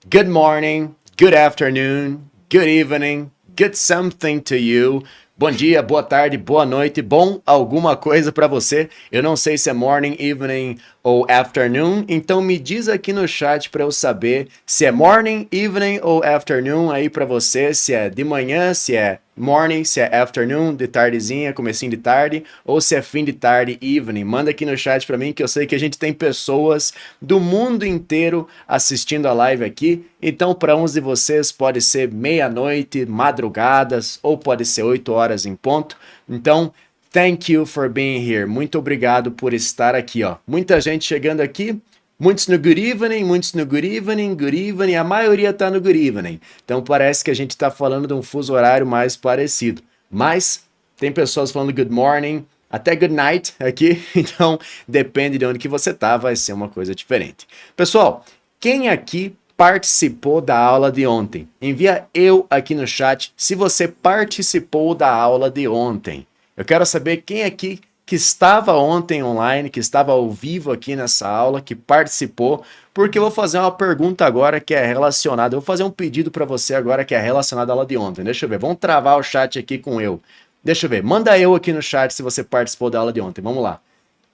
Good morning, good afternoon, good evening, good something to you. Bom dia, boa tarde, boa noite, bom alguma coisa para você. Eu não sei se é morning, evening ou afternoon, então me diz aqui no chat para eu saber se é morning, evening ou afternoon aí para você, se é de manhã, se é morning, se é afternoon, de tardezinha, comecinho de tarde, ou se é fim de tarde, evening. Manda aqui no chat para mim que eu sei que a gente tem pessoas do mundo inteiro assistindo a live aqui. Então, para uns de vocês pode ser meia-noite, madrugadas, ou pode ser 8 horas em ponto. Então, thank you for being here. Muito obrigado por estar aqui, ó. Muita gente chegando aqui. Muitos no good evening, muitos no good evening, good evening, a maioria tá no good evening. Então parece que a gente tá falando de um fuso horário mais parecido. Mas tem pessoas falando good morning, até good night aqui, então depende de onde que você tá, vai ser uma coisa diferente. Pessoal, quem aqui participou da aula de ontem? Envia eu aqui no chat se você participou da aula de ontem. Eu quero saber quem aqui que estava ontem online, que estava ao vivo aqui nessa aula, que participou, porque eu vou fazer uma pergunta agora que é relacionada, eu vou fazer um pedido para você agora que é relacionado à aula de ontem. Deixa eu ver, vamos travar o chat aqui com eu. Deixa eu ver, manda eu aqui no chat se você participou da aula de ontem, vamos lá.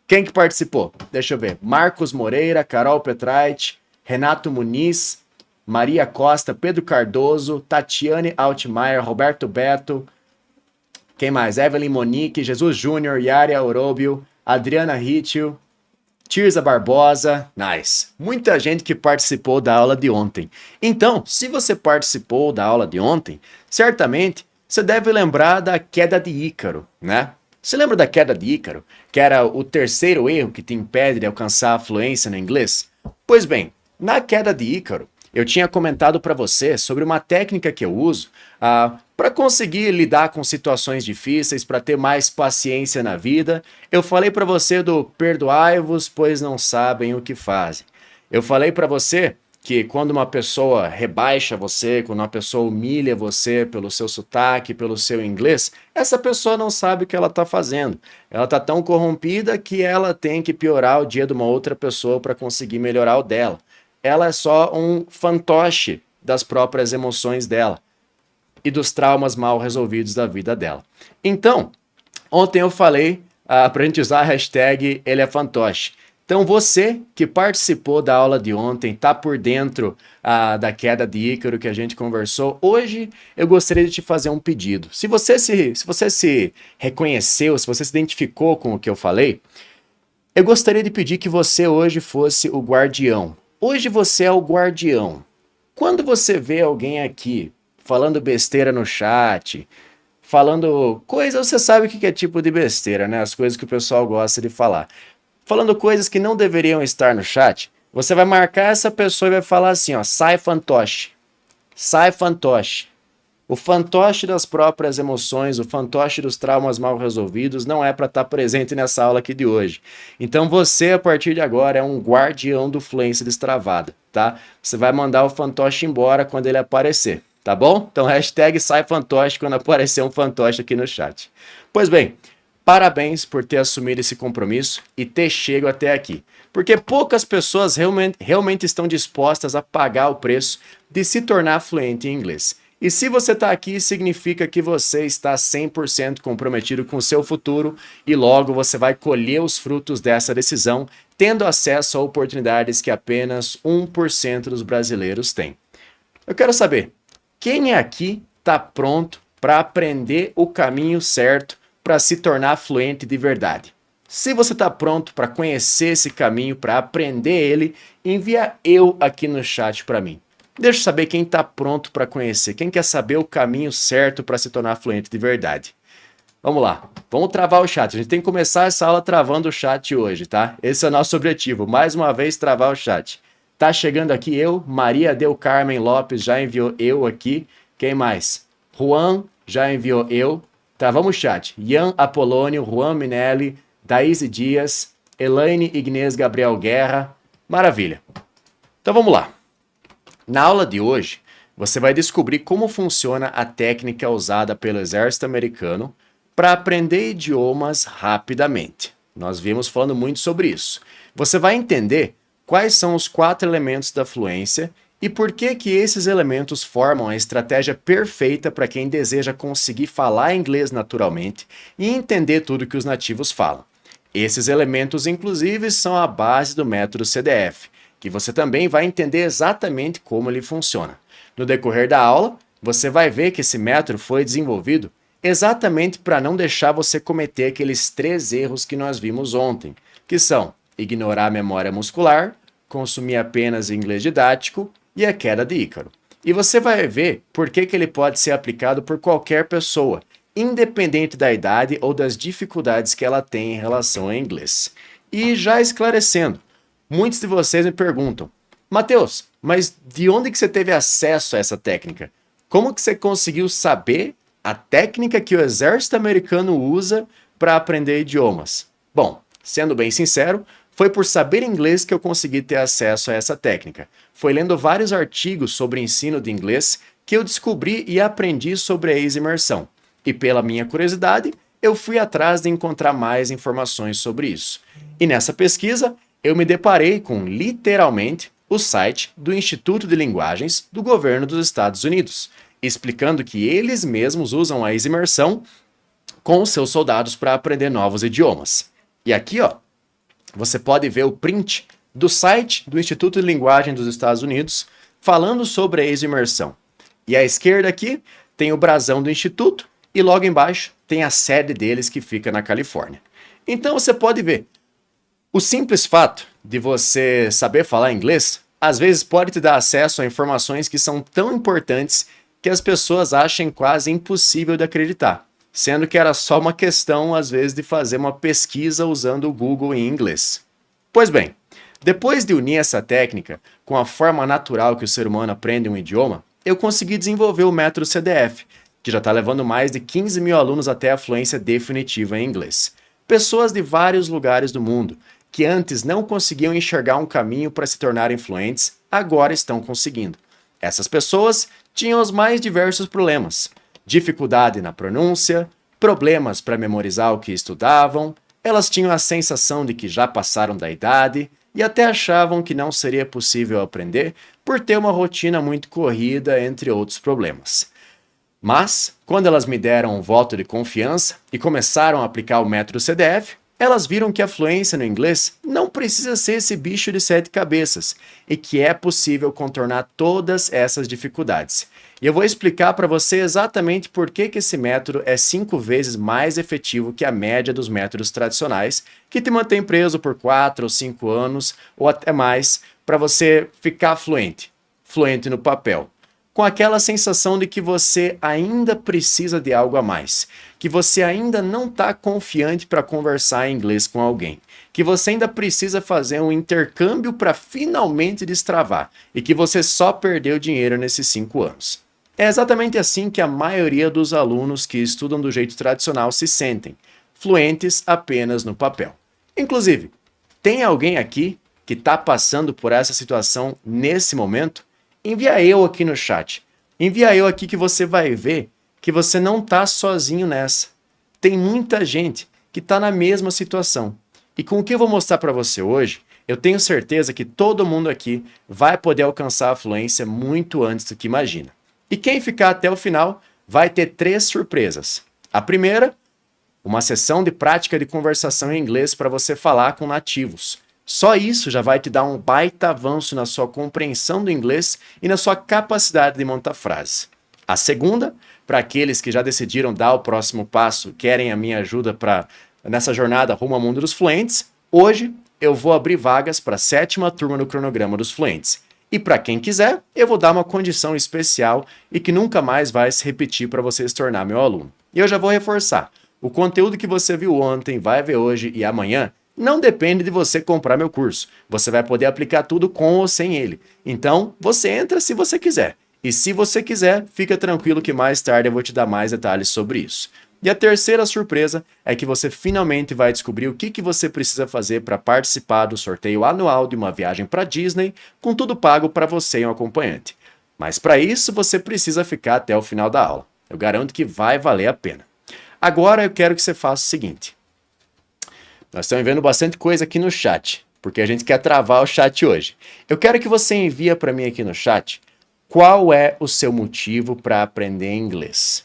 Quem que participou? Deixa eu ver, Marcos Moreira, Carol Petraite, Renato Muniz, Maria Costa, Pedro Cardoso, Tatiane Altmaier, Roberto Beto, quem mais? Evelyn Monique, Jesus Júnior, Yari Aurobio, Adriana Ritchie, Tirza Barbosa, nice. Muita gente que participou da aula de ontem. Então, se você participou da aula de ontem, certamente você deve lembrar da queda de Ícaro, né? Você lembra da queda de Ícaro? Que era o terceiro erro que te impede de alcançar a fluência no inglês? Pois bem, na queda de Ícaro, eu tinha comentado para você sobre uma técnica que eu uso para conseguir lidar com situações difíceis, para ter mais paciência na vida. Eu falei para você do perdoai-vos, pois não sabem o que fazem. Eu falei para você que quando uma pessoa rebaixa você, quando uma pessoa humilha você pelo seu sotaque, pelo seu inglês, essa pessoa não sabe o que ela está fazendo. Ela está tão corrompida que ela tem que piorar o dia de uma outra pessoa para conseguir melhorar o dela. Ela é só um fantoche das próprias emoções dela e dos traumas mal resolvidos da vida dela. Então, ontem eu falei para a gente usar a hashtag ele é fantoche. Então você que participou da aula de ontem, está por dentro da queda de Ícaro que a gente conversou, hoje eu gostaria de te fazer um pedido. Se você se reconheceu, se você se identificou com o que eu falei, eu gostaria de pedir que você hoje fosse o guardião. Hoje você é o guardião. Quando você vê alguém aqui falando besteira no chat, falando coisas, você sabe o que é tipo de besteira, né? As coisas que o pessoal gosta de falar. Falando coisas que não deveriam estar no chat, você vai marcar essa pessoa e vai falar assim, ó, sai fantoche. Sai fantoche. O fantoche das próprias emoções, o fantoche dos traumas mal resolvidos não é para estar presente nessa aula aqui de hoje. Então você, a partir de agora, é um guardião do Fluência Destravada, tá? Você vai mandar o fantoche embora quando ele aparecer, tá bom? Então hashtag sai fantoche quando aparecer um fantoche aqui no chat. Pois bem, parabéns por ter assumido esse compromisso e ter chegado até aqui. Porque poucas pessoas realmente estão dispostas a pagar o preço de se tornar fluente em inglês. E se você está aqui, significa que você está 100% comprometido com o seu futuro e logo você vai colher os frutos dessa decisão, tendo acesso a oportunidades que apenas 1% dos brasileiros têm. Eu quero saber, quem aqui está pronto para aprender o caminho certo para se tornar fluente de verdade? Se você está pronto para conhecer esse caminho, para aprender ele, envia eu aqui no chat para mim. Deixa eu saber quem está pronto para conhecer, quem quer saber o caminho certo para se tornar fluente de verdade. Vamos lá, vamos travar o chat. A gente tem que começar essa aula travando o chat hoje, tá? Esse é o nosso objetivo, mais uma vez travar o chat. Tá chegando aqui eu, Maria Del Carmen Lopes já enviou eu aqui. Quem mais? Juan já enviou eu. Travamos o chat. Ian Apolônio, Juan Minelli, Daíse Dias, Elaine Ignez Gabriel Guerra. Maravilha. Então vamos lá. Na aula de hoje, você vai descobrir como funciona a técnica usada pelo exército americano para aprender idiomas rapidamente. Nós vimos falando muito sobre isso. Você vai entender quais são os 4 elementos da fluência e por que que esses elementos formam a estratégia perfeita para quem deseja conseguir falar inglês naturalmente e entender tudo que os nativos falam. Esses elementos, inclusive, são a base do método CDF, que você também vai entender exatamente como ele funciona. No decorrer da aula, você vai ver que esse método foi desenvolvido exatamente para não deixar você cometer aqueles 3 erros que nós vimos ontem, que são ignorar a memória muscular, consumir apenas inglês didático e a queda de Ícaro. E você vai ver por que ele pode ser aplicado por qualquer pessoa, independente da idade ou das dificuldades que ela tem em relação ao inglês. E já esclarecendo, muitos de vocês me perguntam, Matheus, mas de onde que você teve acesso a essa técnica? Como que você conseguiu saber a técnica que o exército americano usa para aprender idiomas? Bom, sendo bem sincero, foi por saber inglês que eu consegui ter acesso a essa técnica. Foi lendo vários artigos sobre ensino de inglês que eu descobri e aprendi sobre a ex-imersão. E pela minha curiosidade, eu fui atrás de encontrar mais informações sobre isso. E nessa pesquisa, eu me deparei com, literalmente, o site do Instituto de Linguagens do governo dos Estados Unidos, explicando que eles mesmos usam a ex-imersão com seus soldados para aprender novos idiomas. E aqui, ó, você pode ver o print do site do Instituto de Linguagem dos Estados Unidos falando sobre a ex-imersão. E à esquerda aqui tem o brasão do Instituto e logo embaixo tem a sede deles que fica na Califórnia. Então você pode ver, o simples fato de você saber falar inglês, às vezes pode te dar acesso a informações que são tão importantes que as pessoas acham quase impossível de acreditar, sendo que era só uma questão, às vezes, de fazer uma pesquisa usando o Google em inglês. Pois bem, depois de unir essa técnica com a forma natural que o ser humano aprende um idioma, eu consegui desenvolver o método CDF, que já está levando mais de 15 mil alunos até a fluência definitiva em inglês. Pessoas de vários lugares do mundo, que antes não conseguiam enxergar um caminho para se tornarem fluentes, agora estão conseguindo. Essas pessoas tinham os mais diversos problemas: dificuldade na pronúncia, problemas para memorizar o que estudavam, elas tinham a sensação de que já passaram da idade e até achavam que não seria possível aprender por ter uma rotina muito corrida, entre outros problemas. Mas, quando elas me deram um voto de confiança e começaram a aplicar o método CDF, elas viram que a fluência no inglês não precisa ser esse bicho de 7 cabeças e que é possível contornar todas essas dificuldades. E eu vou explicar para você exatamente por que esse método é 5 vezes mais efetivo que a média dos métodos tradicionais, que te mantém preso por 4 ou 5 anos ou até mais para você ficar fluente no papel, com aquela sensação de que você ainda precisa de algo a mais, que você ainda não está confiante para conversar em inglês com alguém, que você ainda precisa fazer um intercâmbio para finalmente destravar e que você só perdeu dinheiro nesses 5 anos. É exatamente assim que a maioria dos alunos que estudam do jeito tradicional se sentem, fluentes apenas no papel. Inclusive, tem alguém aqui que está passando por essa situação nesse momento? Envia eu aqui no chat. Envia eu aqui que você vai ver que você não está sozinho nessa. Tem muita gente que está na mesma situação. E com o que eu vou mostrar para você hoje, eu tenho certeza que todo mundo aqui vai poder alcançar a fluência muito antes do que imagina. E quem ficar até o final vai ter 3 surpresas. A primeira, uma sessão de prática de conversação em inglês para você falar com nativos. Só isso já vai te dar um baita avanço na sua compreensão do inglês e na sua capacidade de montar frases. A segunda, para aqueles que já decidiram dar o próximo passo, querem a minha ajuda nessa jornada rumo ao mundo dos fluentes, hoje eu vou abrir vagas para a 7ª turma do cronograma dos fluentes. E para quem quiser, eu vou dar uma condição especial e que nunca mais vai se repetir para você se tornar meu aluno. E eu já vou reforçar, o conteúdo que você viu ontem, vai ver hoje e amanhã, não depende de você comprar meu curso. Você vai poder aplicar tudo com ou sem ele. Então, você entra se você quiser. E se você quiser, fica tranquilo que mais tarde eu vou te dar mais detalhes sobre isso. E a terceira surpresa é que você finalmente vai descobrir o que você precisa fazer para participar do sorteio anual de uma viagem para Disney, com tudo pago para você e um acompanhante. Mas para isso, você precisa ficar até o final da aula. Eu garanto que vai valer a pena. Agora eu quero que você faça o seguinte. Nós estamos vendo bastante coisa aqui no chat. porque a gente quer travar o chat hoje. Eu quero que você envie para mim aqui no chat qual é o seu motivo para aprender inglês.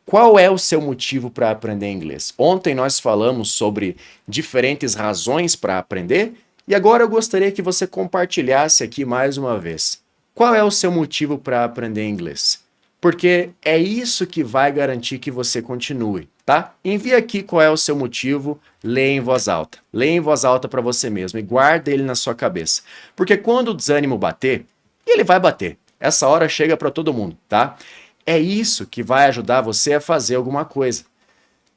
Qual é o seu motivo para aprender inglês? Ontem nós falamos sobre diferentes razões para aprender e agora eu gostaria que você compartilhasse aqui mais uma vez. Qual é o seu motivo para aprender inglês? Porque é isso que vai garantir que você continue, tá? Envia aqui qual é o seu motivo, leia em voz alta. Leia em voz alta para você mesmo e guarda ele na sua cabeça. Porque quando o desânimo bater, ele vai bater. Essa hora chega para todo mundo, tá? É isso que vai ajudar você a fazer alguma coisa.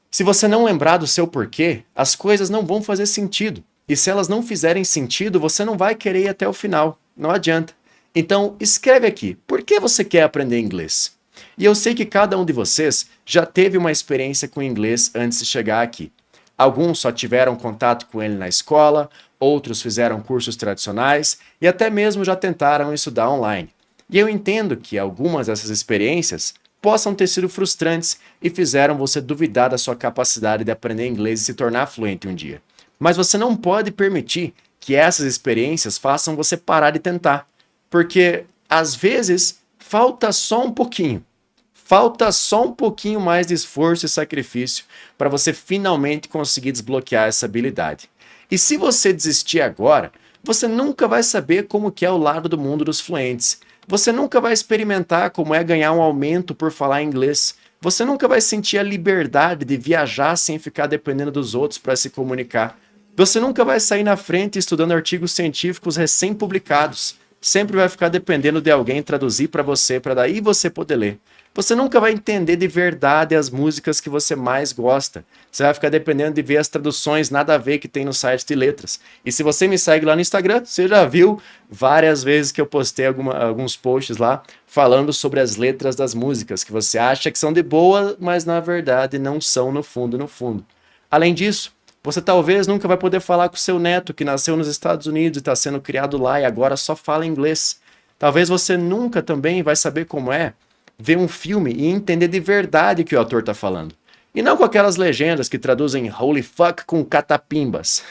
Se você não lembrar do seu porquê, as coisas não vão fazer sentido. E se elas não fizerem sentido, você não vai querer ir até o final. Não adianta. Então, escreve aqui, por que você quer aprender inglês? E eu sei que cada um de vocês já teve uma experiência com inglês antes de chegar aqui. Alguns só tiveram contato com ele na escola, outros fizeram cursos tradicionais e até mesmo já tentaram estudar online. E eu entendo que algumas dessas experiências possam ter sido frustrantes e fizeram você duvidar da sua capacidade de aprender inglês e se tornar fluente um dia. Mas você não pode permitir que essas experiências façam você parar de tentar. Porque, às vezes, falta só um pouquinho. Falta só um pouquinho mais de esforço e sacrifício para você finalmente conseguir desbloquear essa habilidade. E se você desistir agora, você nunca vai saber como que é o lado do mundo dos fluentes. Você nunca vai experimentar como é ganhar um aumento por falar inglês. Você nunca vai sentir a liberdade de viajar sem ficar dependendo dos outros para se comunicar. Você nunca vai sair na frente estudando artigos científicos recém-publicados. Sempre vai ficar dependendo de alguém traduzir para você, para daí você poder ler. Você nunca vai entender de verdade as músicas que você mais gosta. Você vai ficar dependendo de ver as traduções nada a ver que tem no site de letras. E se você me segue lá no Instagram, você já viu várias vezes que eu postei alguns posts lá falando sobre as letras das músicas, que você acha que são de boa, mas na verdade não são no fundo, no fundo. Além disso, você talvez nunca vai poder falar com seu neto que nasceu nos Estados Unidos e está sendo criado lá e agora só fala inglês. Talvez você nunca também vai saber como é ver um filme e entender de verdade o que o ator está falando. E não com aquelas legendas que traduzem holy fuck com catapimbas.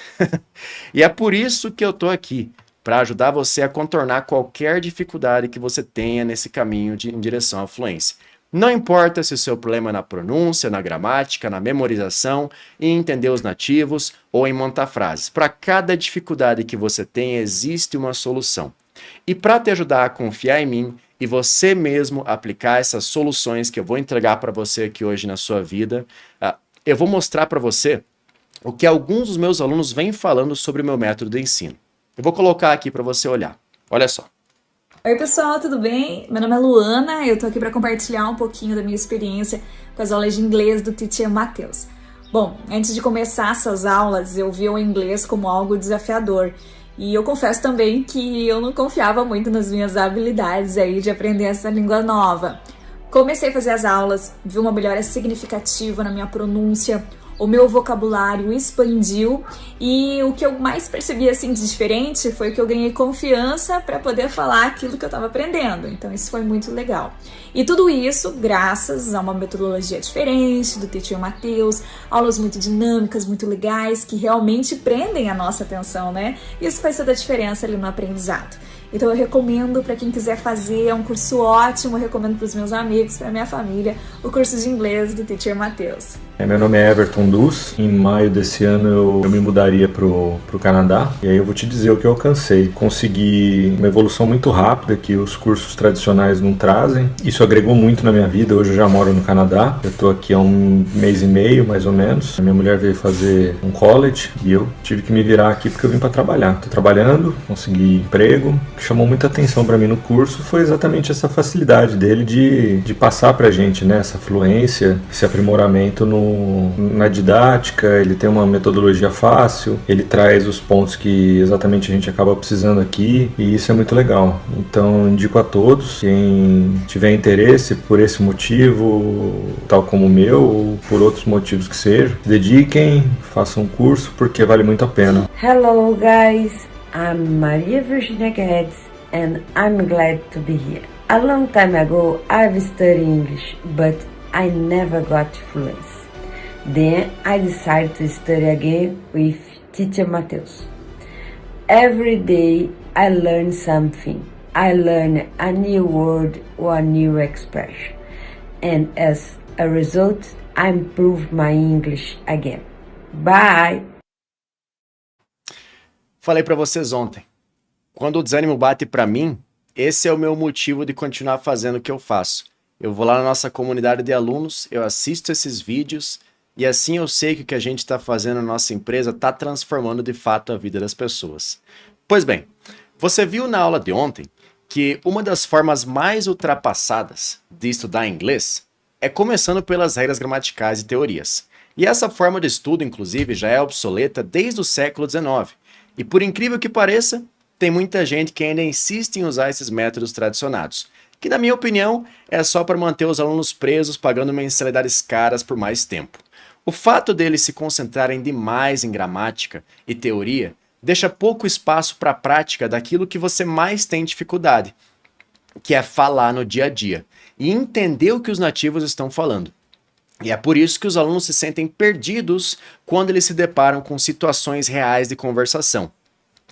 E é por isso que eu tô aqui, para ajudar você a contornar qualquer dificuldade que você tenha nesse caminho em direção à fluência. Não importa se o seu problema é na pronúncia, na gramática, na memorização, em entender os nativos ou em montar frases. Para cada dificuldade que você tem, existe uma solução. E para te ajudar a confiar em mim e você mesmo aplicar essas soluções que eu vou entregar para você aqui hoje na sua vida, eu vou mostrar para você o que alguns dos meus alunos vêm falando sobre o meu método de ensino. Eu vou colocar aqui para você olhar. Olha só. Oi pessoal, tudo bem? Meu nome é Luana, eu tô aqui para compartilhar um pouquinho da minha experiência com as aulas de inglês do Teacher Matheus. Bom, antes de começar essas aulas, eu vi o inglês como algo desafiador. E eu confesso também que eu não confiava muito nas minhas habilidades aí de aprender essa língua nova. Comecei a fazer as aulas, vi uma melhora significativa na minha pronúncia, o meu vocabulário expandiu e o que eu mais percebi assim de diferente foi que eu ganhei confiança para poder falar aquilo que eu estava aprendendo. Então isso foi muito legal. E tudo isso graças a uma metodologia diferente do Teacher Matheus, aulas muito dinâmicas, muito legais, que realmente prendem a nossa atenção, né? Isso faz toda a diferença ali no aprendizado. Então eu recomendo para quem quiser fazer, é um curso ótimo, eu recomendo para os meus amigos, para minha família, o curso de inglês do Teacher Matheus. Meu nome é Everton Dus, em maio desse ano eu me mudaria pro Canadá e aí eu vou te dizer o que eu alcancei. Consegui uma evolução muito rápida que os cursos tradicionais não trazem, isso agregou muito na minha vida. Hoje eu já moro no Canadá, eu tô aqui há um mês e meio mais ou menos. A minha mulher veio fazer um college e eu tive que me virar aqui porque eu vim para trabalhar. Tô trabalhando, consegui emprego. O que chamou muita atenção para mim no curso foi exatamente essa facilidade dele de passar pra gente, né, essa fluência, esse aprimoramento na didática. Ele tem uma metodologia fácil, ele traz os pontos que exatamente a gente acaba precisando aqui e isso é muito legal. Então indico a todos, quem tiver interesse por esse motivo, tal como o meu, ou por outros motivos que sejam, dediquem, façam um curso porque vale muito a pena. Hello guys, I'm Maria Virginia Guedes and I'm glad to be here. A long time ago I've studied English, but I never got fluency. Then I decided to study again with Teacher Matheus. Every day I learn something. I learn a new word or a new expression. And as a result, I improve my English again. Bye! Falei para vocês ontem, quando o desânimo bate para mim, esse é o meu motivo de continuar fazendo o que eu faço. Eu vou lá na nossa comunidade de alunos, eu assisto esses vídeos e assim eu sei que o que a gente está fazendo na nossa empresa está transformando de fato a vida das pessoas. Pois bem, você viu na aula de ontem que uma das formas mais ultrapassadas de estudar inglês é começando pelas regras gramaticais e teorias. E essa forma de estudo, inclusive, já é obsoleta desde o século XIX. E por incrível que pareça, tem muita gente que ainda insiste em usar esses métodos tradicionados, que na minha opinião é só para manter os alunos presos pagando mensalidades caras por mais tempo. O fato deles se concentrarem demais em gramática e teoria deixa pouco espaço para a prática daquilo que você mais tem dificuldade, que é falar no dia a dia e entender o que os nativos estão falando. E é por isso que os alunos se sentem perdidos quando eles se deparam com situações reais de conversação.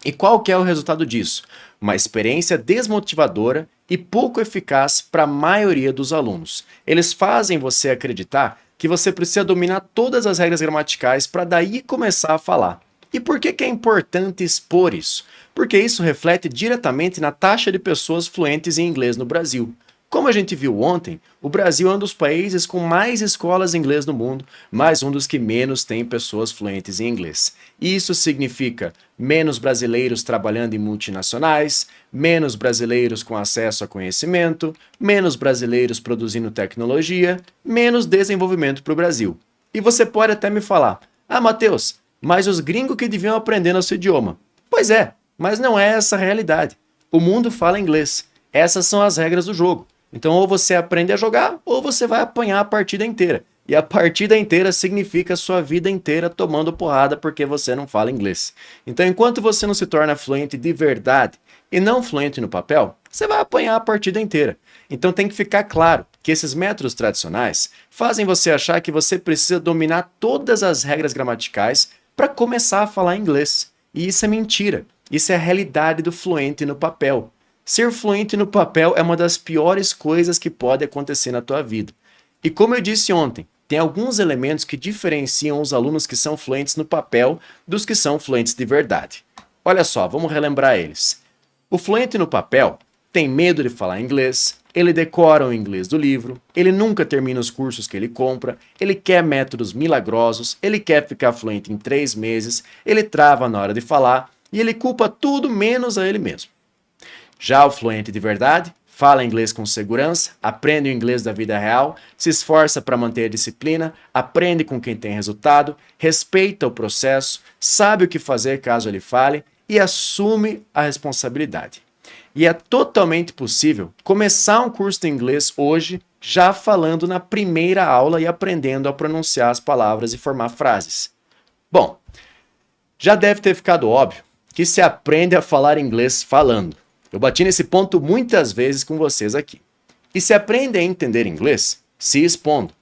E qual que é o resultado disso? Uma experiência desmotivadora e pouco eficaz para a maioria dos alunos. Eles fazem você acreditar que você precisa dominar todas as regras gramaticais para daí começar a falar. E por que é importante expor isso? Porque isso reflete diretamente na taxa de pessoas fluentes em inglês no Brasil. Como a gente viu ontem, o Brasil é um dos países com mais escolas de inglês no mundo, mas um dos que menos tem pessoas fluentes em inglês. Isso significa menos brasileiros trabalhando em multinacionais, menos brasileiros com acesso a conhecimento, menos brasileiros produzindo tecnologia, menos desenvolvimento para o Brasil. E você pode até me falar, Matheus, mas os gringos que deviam aprender nosso idioma. Pois é, mas não é essa a realidade. O mundo fala inglês. Essas são as regras do jogo. Então ou você aprende a jogar ou você vai apanhar a partida inteira. E a partida inteira significa a sua vida inteira tomando porrada porque você não fala inglês. Então enquanto você não se torna fluente de verdade e não fluente no papel, você vai apanhar a partida inteira. Então tem que ficar claro que esses métodos tradicionais fazem você achar que você precisa dominar todas as regras gramaticais para começar a falar inglês. E isso é mentira. Isso é a realidade do fluente no papel. Ser fluente no papel é uma das piores coisas que pode acontecer na tua vida. E como eu disse ontem, tem alguns elementos que diferenciam os alunos que são fluentes no papel dos que são fluentes de verdade. Olha só, vamos relembrar eles. O fluente no papel tem medo de falar inglês, ele decora o inglês do livro, ele nunca termina os cursos que ele compra, ele quer métodos milagrosos, ele quer ficar fluente em 3 meses, ele trava na hora de falar e ele culpa tudo menos a ele mesmo. Já o fluente de verdade fala inglês com segurança, aprende o inglês da vida real, se esforça para manter a disciplina, aprende com quem tem resultado, respeita o processo, sabe o que fazer caso ele fale e assume a responsabilidade. E é totalmente possível começar um curso de inglês hoje já falando na primeira aula e aprendendo a pronunciar as palavras e formar frases. Bom, já deve ter ficado óbvio que se aprende a falar inglês falando. Eu bati nesse ponto muitas vezes com vocês aqui. E se aprende a entender inglês se expondo.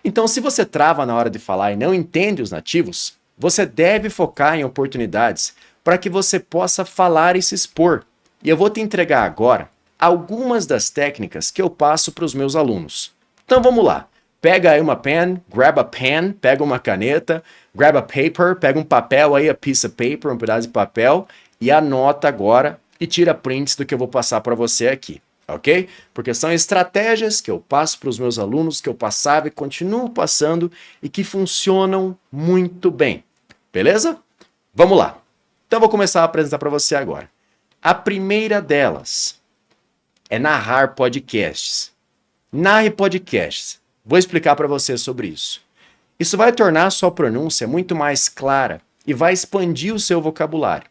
Então, se você trava na hora de falar e não entende os nativos, você deve focar em oportunidades para que você possa falar e se expor. E eu vou te entregar agora algumas das técnicas que eu passo para os meus alunos. Então vamos lá. Pega aí uma pen, grab a pen, pega uma caneta, grab a paper, pega um papel aí, a piece of paper, um pedaço de papel e anota agora e tira prints do que eu vou passar para você aqui, ok? Porque são estratégias que eu passo para os meus alunos, que eu passava e continuo passando e que funcionam muito bem, beleza? Vamos lá. Então eu vou começar a apresentar para você agora. A primeira delas é narrar podcasts. Narre podcasts. Vou explicar para você sobre isso. Isso vai tornar a sua pronúncia muito mais clara e vai expandir o seu vocabulário.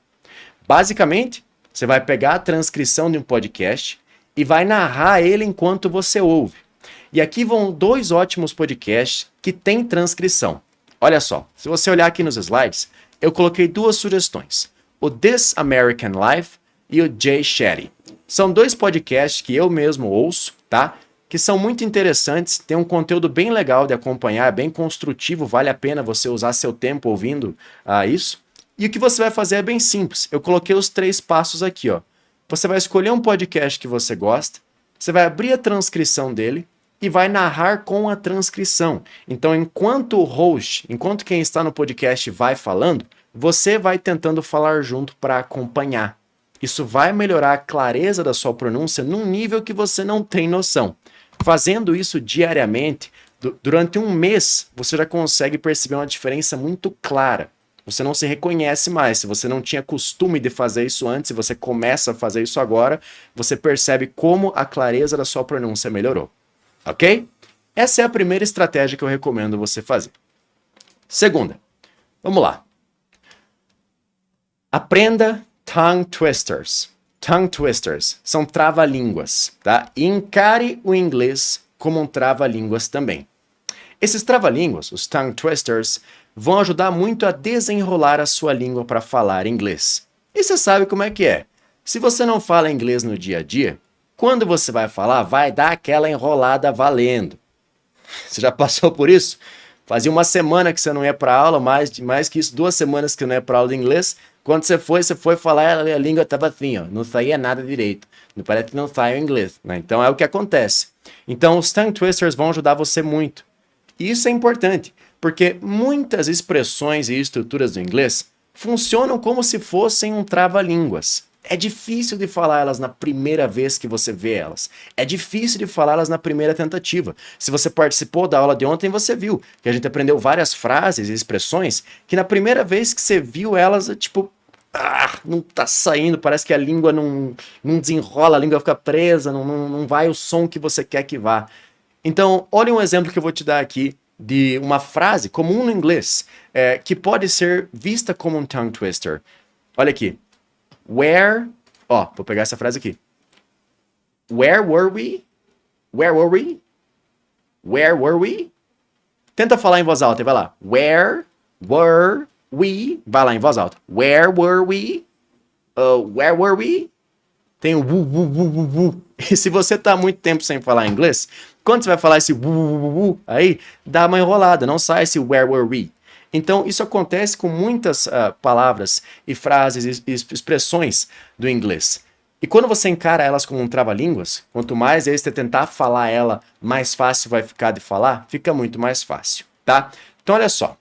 Basicamente, você vai pegar a transcrição de um podcast e vai narrar ele enquanto você ouve. E aqui vão 2 ótimos podcasts que têm transcrição. Olha só, se você olhar aqui nos slides, eu coloquei 2 sugestões. O This American Life e o Jay Shetty. São 2 podcasts que eu mesmo ouço, tá? Que são muito interessantes, tem um conteúdo bem legal de acompanhar, bem construtivo, vale a pena você usar seu tempo ouvindo isso. E o que você vai fazer é bem simples. Eu coloquei os 3 passos aqui, ó. Você vai escolher um podcast que você gosta, você vai abrir a transcrição dele e vai narrar com a transcrição. Então, enquanto o host, enquanto quem está no podcast vai falando, você vai tentando falar junto para acompanhar. Isso vai melhorar a clareza da sua pronúncia num nível que você não tem noção. Fazendo isso diariamente, durante um mês, você já consegue perceber uma diferença muito clara. Você não se reconhece mais. Se você não tinha costume de fazer isso antes, se você começa a fazer isso agora, você percebe como a clareza da sua pronúncia melhorou. Ok? Essa é a primeira estratégia que eu recomendo você fazer. Segunda, vamos lá. Aprenda tongue twisters. Tongue twisters são trava-línguas, tá? E encare o inglês como um trava-línguas também. Esses trava-línguas, os tongue twisters, vão ajudar muito a desenrolar a sua língua para falar inglês. E você sabe como é que é. Se você não fala inglês no dia a dia, quando você vai falar, vai dar aquela enrolada valendo. Você já passou por isso? Fazia uma semana que você não ia para aula, mais que isso, 2 semanas que não ia para aula de inglês. Quando você foi falar, a língua estava assim, ó, não saía nada direito. Parece que não sai o inglês, né? Então é o que acontece. Então os tongue twisters vão ajudar você muito. E isso é importante, porque muitas expressões e estruturas do inglês funcionam como se fossem um trava-línguas. É difícil de falar elas na primeira vez que você vê elas. É difícil de falar elas na primeira tentativa. Se você participou da aula de ontem, você viu que a gente aprendeu várias frases e expressões que na primeira vez que você viu elas, tipo, não tá saindo, parece que a língua não desenrola, a língua fica presa, não vai o som que você quer que vá. Então, olha um exemplo que eu vou te dar aqui de uma frase comum no inglês, que pode ser vista como um tongue twister. Olha aqui. Vou pegar essa frase aqui. Where were we? Where were we? Where were we? Tenta falar em voz alta e vai lá. Where were we? Vai lá em voz alta. Where were we? Where were we? Tem o wu. E se você tá muito tempo sem falar inglês, quando você vai falar esse wu, aí dá uma enrolada, não sai esse where were we. Então, isso acontece com muitas palavras e frases e expressões do inglês. E quando você encara elas como um trava-línguas, quanto mais você tentar falar ela, mais fácil vai ficar de falar, fica muito mais fácil, tá? Então, olha só.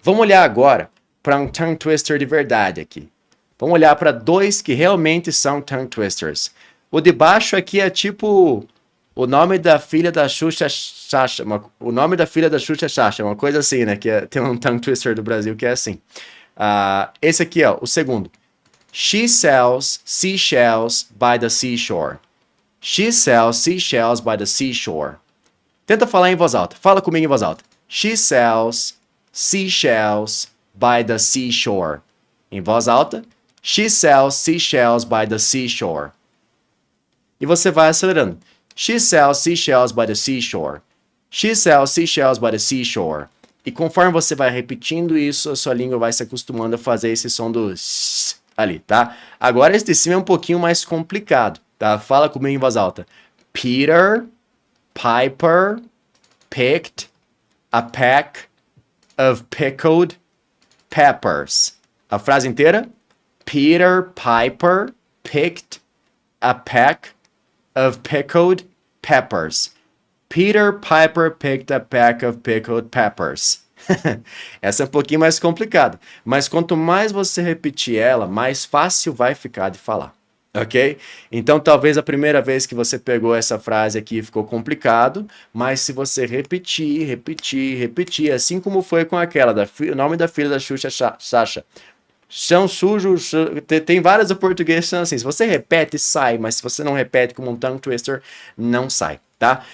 Vamos olhar agora para um tongue twister de verdade aqui. Vamos olhar para 2 que realmente são tongue twisters. O de baixo aqui é tipo o nome da filha da Xuxa Xaxa. O nome da filha da Xuxa Xaxa, uma coisa assim, né? Tem um tongue twister do Brasil que é assim. Esse aqui, ó, o segundo. She sells seashells by the seashore. She sells seashells by the seashore. Tenta falar em voz alta. Fala comigo em voz alta. She sells seashells by the seashore. Em voz alta. She sells seashells by the seashore. E você vai acelerando. She sells seashells by the seashore. She sells seashells by the seashore. E conforme você vai repetindo isso, a sua língua vai se acostumando a fazer esse som do s ali, tá? Agora esse de cima é um pouquinho mais complicado, tá? Fala comigo em voz alta. Peter Piper picked a pack of pickled peppers. A frase inteira. Peter Piper picked a pack of pickled peppers. Peter Piper picked a pack of pickled peppers. Essa é um pouquinho mais complicada, mas quanto mais você repetir ela, mais fácil vai ficar de falar, ok? Então talvez a primeira vez que você pegou essa frase aqui ficou complicado, mas se você repetir, assim como foi com aquela, o nome da filha da Xuxa Sasha. Chão sujo, tem várias do português que são assim. Se você repete, sai, mas se você não repete como um tongue twister, não sai, tá?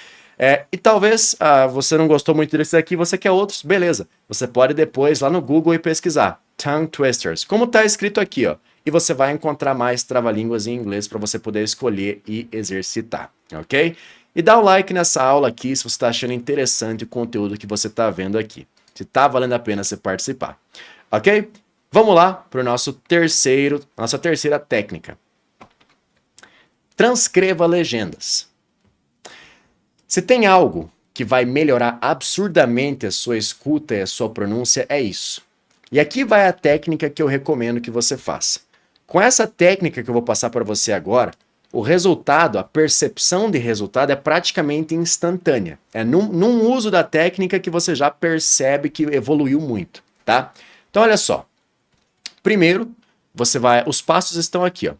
E talvez você não gostou muito desse aqui, você quer outros, beleza. Você pode depois lá no Google e pesquisar tongue twisters, como tá escrito aqui, ó. E você vai encontrar mais trava-línguas em inglês para você poder escolher e exercitar, ok? E dá um like nessa aula aqui se você está achando interessante o conteúdo que você está vendo aqui. Se tá valendo a pena você participar, ok? Vamos lá para nossa terceira técnica. Transcreva legendas. Se tem algo que vai melhorar absurdamente a sua escuta e a sua pronúncia, é isso. E aqui vai a técnica que eu recomendo que você faça. Com essa técnica que eu vou passar para você agora, o resultado, a percepção de resultado é praticamente instantânea. É num uso da técnica que você já percebe que evoluiu muito, tá? Então olha só. Primeiro, os passos estão aqui, ó.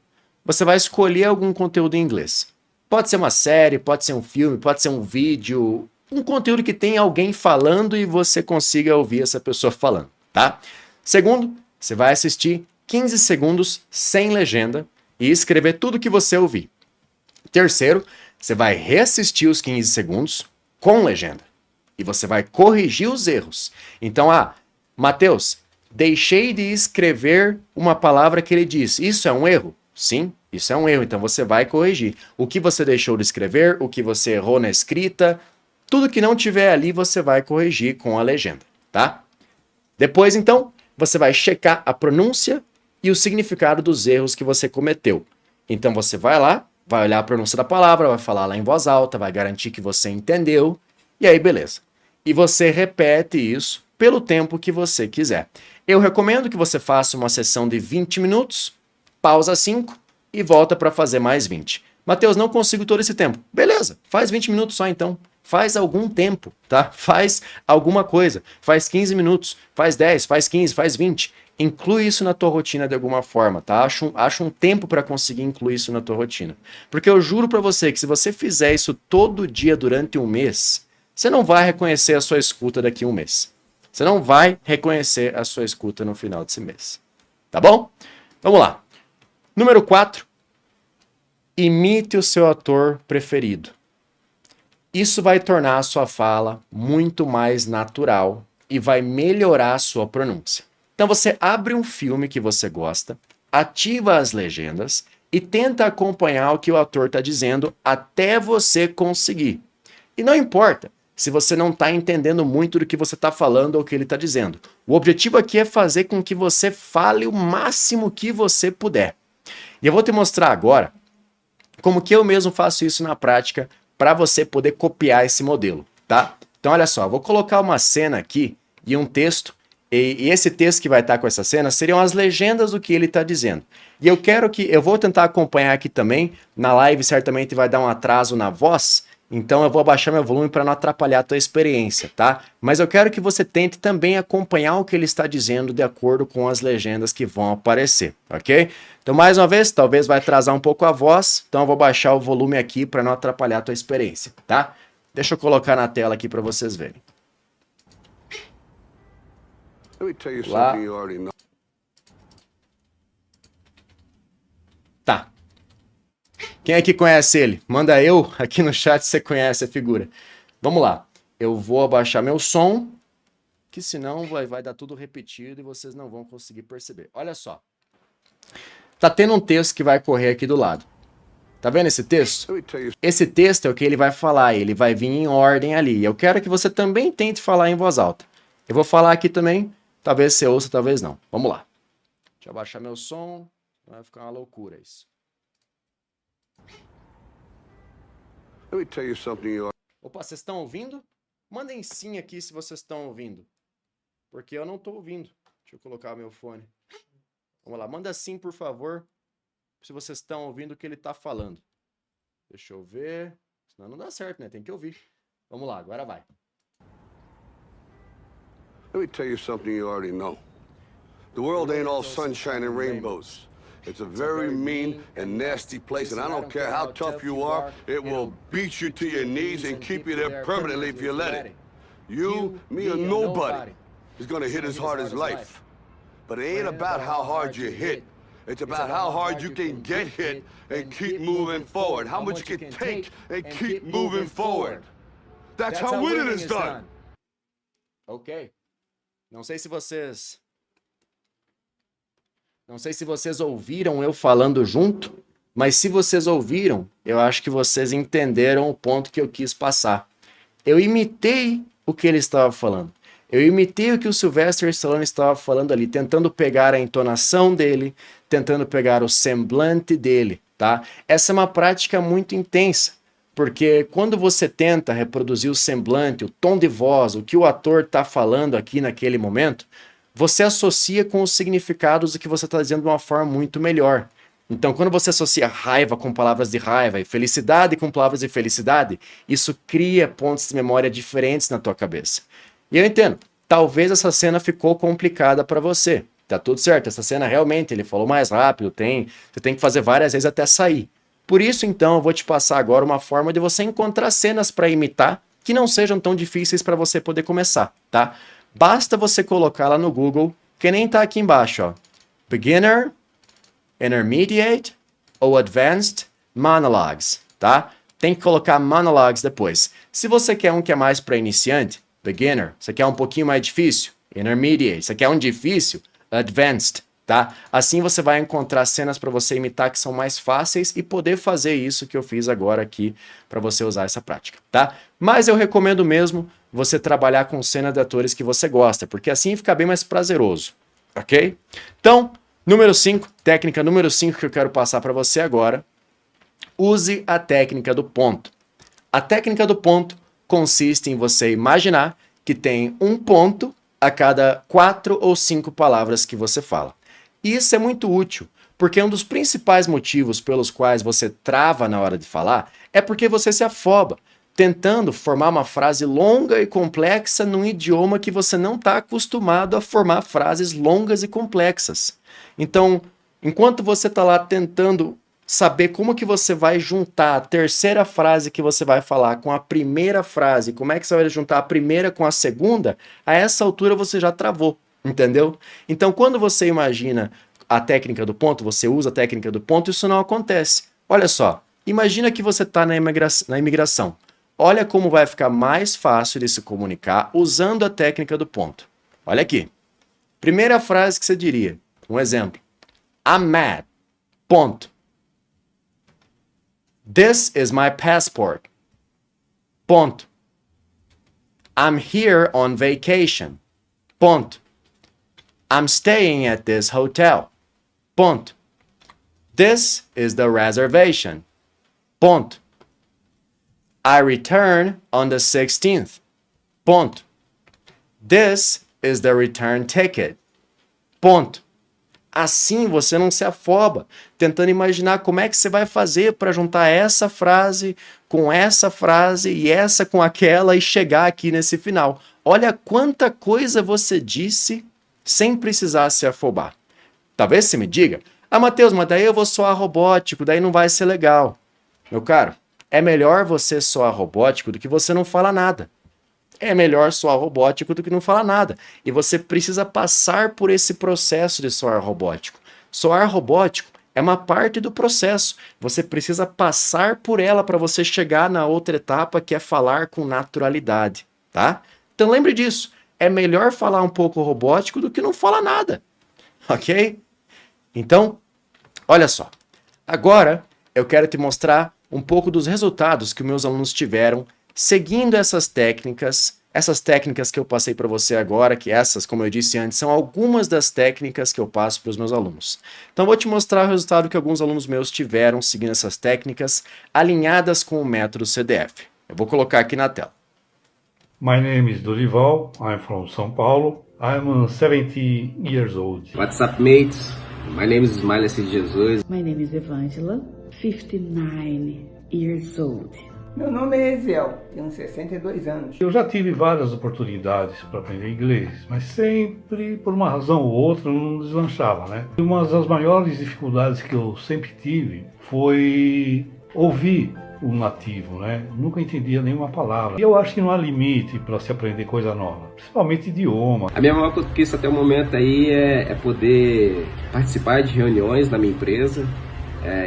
Você vai escolher algum conteúdo em inglês. Pode ser uma série, pode ser um filme, pode ser um vídeo, um conteúdo que tem alguém falando e você consiga ouvir essa pessoa falando, tá? Segundo, você vai assistir 15 segundos sem legenda e escrever tudo que você ouvir. Terceiro, você vai reassistir os 15 segundos com legenda. E você vai corrigir os erros. Então, Matheus, deixei de escrever uma palavra que ele disse. Isso é um erro? Sim, isso é um erro. Então você vai corrigir. O que você deixou de escrever, o que você errou na escrita, tudo que não tiver ali você vai corrigir com a legenda, tá? Depois, então, você vai checar a pronúncia e o significado dos erros que você cometeu. Então você vai lá, vai olhar a pronúncia da palavra, vai falar lá em voz alta, vai garantir que você entendeu, e aí beleza. E você repete isso pelo tempo que você quiser. Eu recomendo que você faça uma sessão de 20 minutos, pausa 5 e volta para fazer mais 20. Matheus, não consigo todo esse tempo. Beleza, faz 20 minutos só então. Faz algum tempo, tá? Faz alguma coisa. Faz 15 minutos, faz 10, faz 15, faz 20. Inclui isso na tua rotina de alguma forma, tá? Acha um tempo para conseguir incluir isso na tua rotina. Porque eu juro para você que se você fizer isso todo dia durante um mês, você não vai reconhecer a sua escuta daqui a um mês. Você não vai reconhecer a sua escuta no final desse mês. Tá bom? Vamos lá. Número 4. Imite o seu ator preferido. Isso vai tornar a sua fala muito mais natural e vai melhorar a sua pronúncia. Então você abre um filme que você gosta, ativa as legendas e tenta acompanhar o que o ator está dizendo até você conseguir. E não importa se você não está entendendo muito do que você está falando ou o que ele está dizendo. O objetivo aqui é fazer com que você fale o máximo que você puder. E eu vou te mostrar agora como que eu mesmo faço isso na prática para você poder copiar esse modelo, tá? Então olha só, vou colocar uma cena aqui e um texto, e esse texto que vai estar com essa cena seriam as legendas do que ele está dizendo. E eu vou tentar acompanhar aqui também, na live certamente vai dar um atraso na voz, então eu vou abaixar meu volume para não atrapalhar a tua experiência, tá? Mas eu quero que você tente também acompanhar o que ele está dizendo de acordo com as legendas que vão aparecer, ok? Então, mais uma vez, talvez vai atrasar um pouco a voz, então eu vou baixar o volume aqui para não atrapalhar a tua experiência, tá? Deixa eu colocar na tela aqui para vocês verem. Lá. Tá. Quem aqui conhece ele? Manda eu aqui no chat se você conhece a figura. Vamos lá. Eu vou abaixar meu som, que senão vai dar tudo repetido e vocês não vão conseguir perceber. Olha só. Tá tendo um texto que vai correr aqui do lado. Tá vendo esse texto? Esse texto é o que ele vai falar, ele vai vir em ordem ali. Eu quero que você também tente falar em voz alta. Eu vou falar aqui também, talvez você ouça, talvez não. Vamos lá. Deixa eu abaixar meu som, vai ficar uma loucura isso. Opa, vocês estão ouvindo? Mandem sim aqui se vocês estão ouvindo. Porque eu não estou ouvindo. Deixa eu colocar meu fone. Vamos lá, manda sim, por favor, se vocês estão ouvindo o que ele está falando. Deixa eu ver. Senão não dá certo, né? Tem que ouvir. Vamos lá, agora vai. Let me tell you something you already know. The world ain't all sunshine and rainbows. It's a very mean and nasty place, and I don't care how tough you are, it will beat you to your knees and keep you there permanently if you let it. You, me, or nobody is gonna hit as hard as life. But it ain't about how hard you hit. It's about how hard you can get hit and keep moving forward. How much you can take and keep moving forward. That's how winning is done. Ok. Não sei se vocês ouviram eu falando junto, mas se vocês ouviram, eu acho que vocês entenderam o ponto que eu quis passar. Eu imitei o que ele estava falando. Eu imitei o que o Sylvester Stallone estava falando ali, tentando pegar a entonação dele, tentando pegar o semblante dele, tá? Essa é uma prática muito intensa, porque quando você tenta reproduzir o semblante, o tom de voz, o que o ator está falando aqui naquele momento, você associa com os significados do que você está dizendo de uma forma muito melhor. Então, quando você associa raiva com palavras de raiva e felicidade com palavras de felicidade, isso cria pontos de memória diferentes na tua cabeça. E eu entendo, talvez essa cena ficou complicada para você. Tá tudo certo, essa cena realmente, ele falou mais rápido, você tem que fazer várias vezes até sair. Por isso, então, eu vou te passar agora uma forma de você encontrar cenas para imitar que não sejam tão difíceis para você poder começar, tá? Basta você colocar lá no Google, que nem tá aqui embaixo, ó. Beginner, Intermediate ou Advanced Monologues, tá? Tem que colocar Monologues depois. Se você quer um que é mais para iniciante, Beginner. Você quer um pouquinho mais difícil, Intermediate. Você quer um difícil, Advanced, tá? Assim você vai encontrar cenas para você imitar que são mais fáceis e poder fazer isso que eu fiz agora aqui para você usar essa prática, tá? Mas eu recomendo mesmo você trabalhar com cenas de atores que você gosta, porque assim fica bem mais prazeroso, ok? Então, número 5, técnica número 5 que eu quero passar para você agora, use a técnica do ponto. A técnica do ponto consiste em você imaginar que tem um ponto a cada 4 ou 5 palavras que você fala. E isso é muito útil, porque um dos principais motivos pelos quais você trava na hora de falar é porque você se afoba, tentando formar uma frase longa e complexa num idioma que você não está acostumado a formar frases longas e complexas. Então, enquanto você está lá tentando saber como que você vai juntar a terceira frase que você vai falar com a primeira frase, como é que você vai juntar a primeira com a segunda, a essa altura você já travou, entendeu? Então, quando você imagina a técnica do ponto, você usa a técnica do ponto, isso não acontece. Olha só, imagina que você está na imigração. Olha como vai ficar mais fácil de se comunicar usando a técnica do ponto. Olha aqui. Primeira frase que você diria. Um exemplo. I'm mad. Ponto. This is my passport. Ponto. I'm here on vacation. Ponto. I'm staying at this hotel. Ponto. This is the reservation. Ponto. I return on the 16th. Ponto. This is the return ticket. Ponto. Assim você não se afoba, tentando imaginar como é que você vai fazer para juntar essa frase com essa frase e essa com aquela e chegar aqui nesse final. Olha quanta coisa você disse sem precisar se afobar. Talvez você me diga, Matheus, mas daí eu vou soar robótico, daí não vai ser legal. Meu caro, é melhor você soar robótico do que você não falar nada. É melhor soar robótico do que não falar nada. E você precisa passar por esse processo de soar robótico. Soar robótico é uma parte do processo. Você precisa passar por ela para você chegar na outra etapa, que é falar com naturalidade, tá? Então lembre disso. É melhor falar um pouco robótico do que não falar nada. Ok? Então, olha só. Agora eu quero te mostrar um pouco dos resultados que meus alunos tiveram seguindo essas técnicas que eu passei para você agora, que essas, como eu disse antes, são algumas das técnicas que eu passo para os meus alunos. Então, vou te mostrar o resultado que alguns alunos meus tiveram seguindo essas técnicas alinhadas com o método CDF. Eu vou colocar aqui na tela. My name is Dorival. I'm from São Paulo. I'm 70 years old. What's up, mates? My name is Ismael Jesus. My name is Evangela, 59 years old. Meu nome é Eziel, tenho 62 anos. Eu já tive várias oportunidades para aprender inglês, mas sempre, por uma razão ou outra, não deslanchava, né? Uma das maiores dificuldades que eu sempre tive foi ouvir o nativo, né? Nunca entendia nenhuma palavra. E eu acho que não há limite para se aprender coisa nova, principalmente idioma. A minha maior conquista até o momento aí é poder participar de reuniões na minha empresa,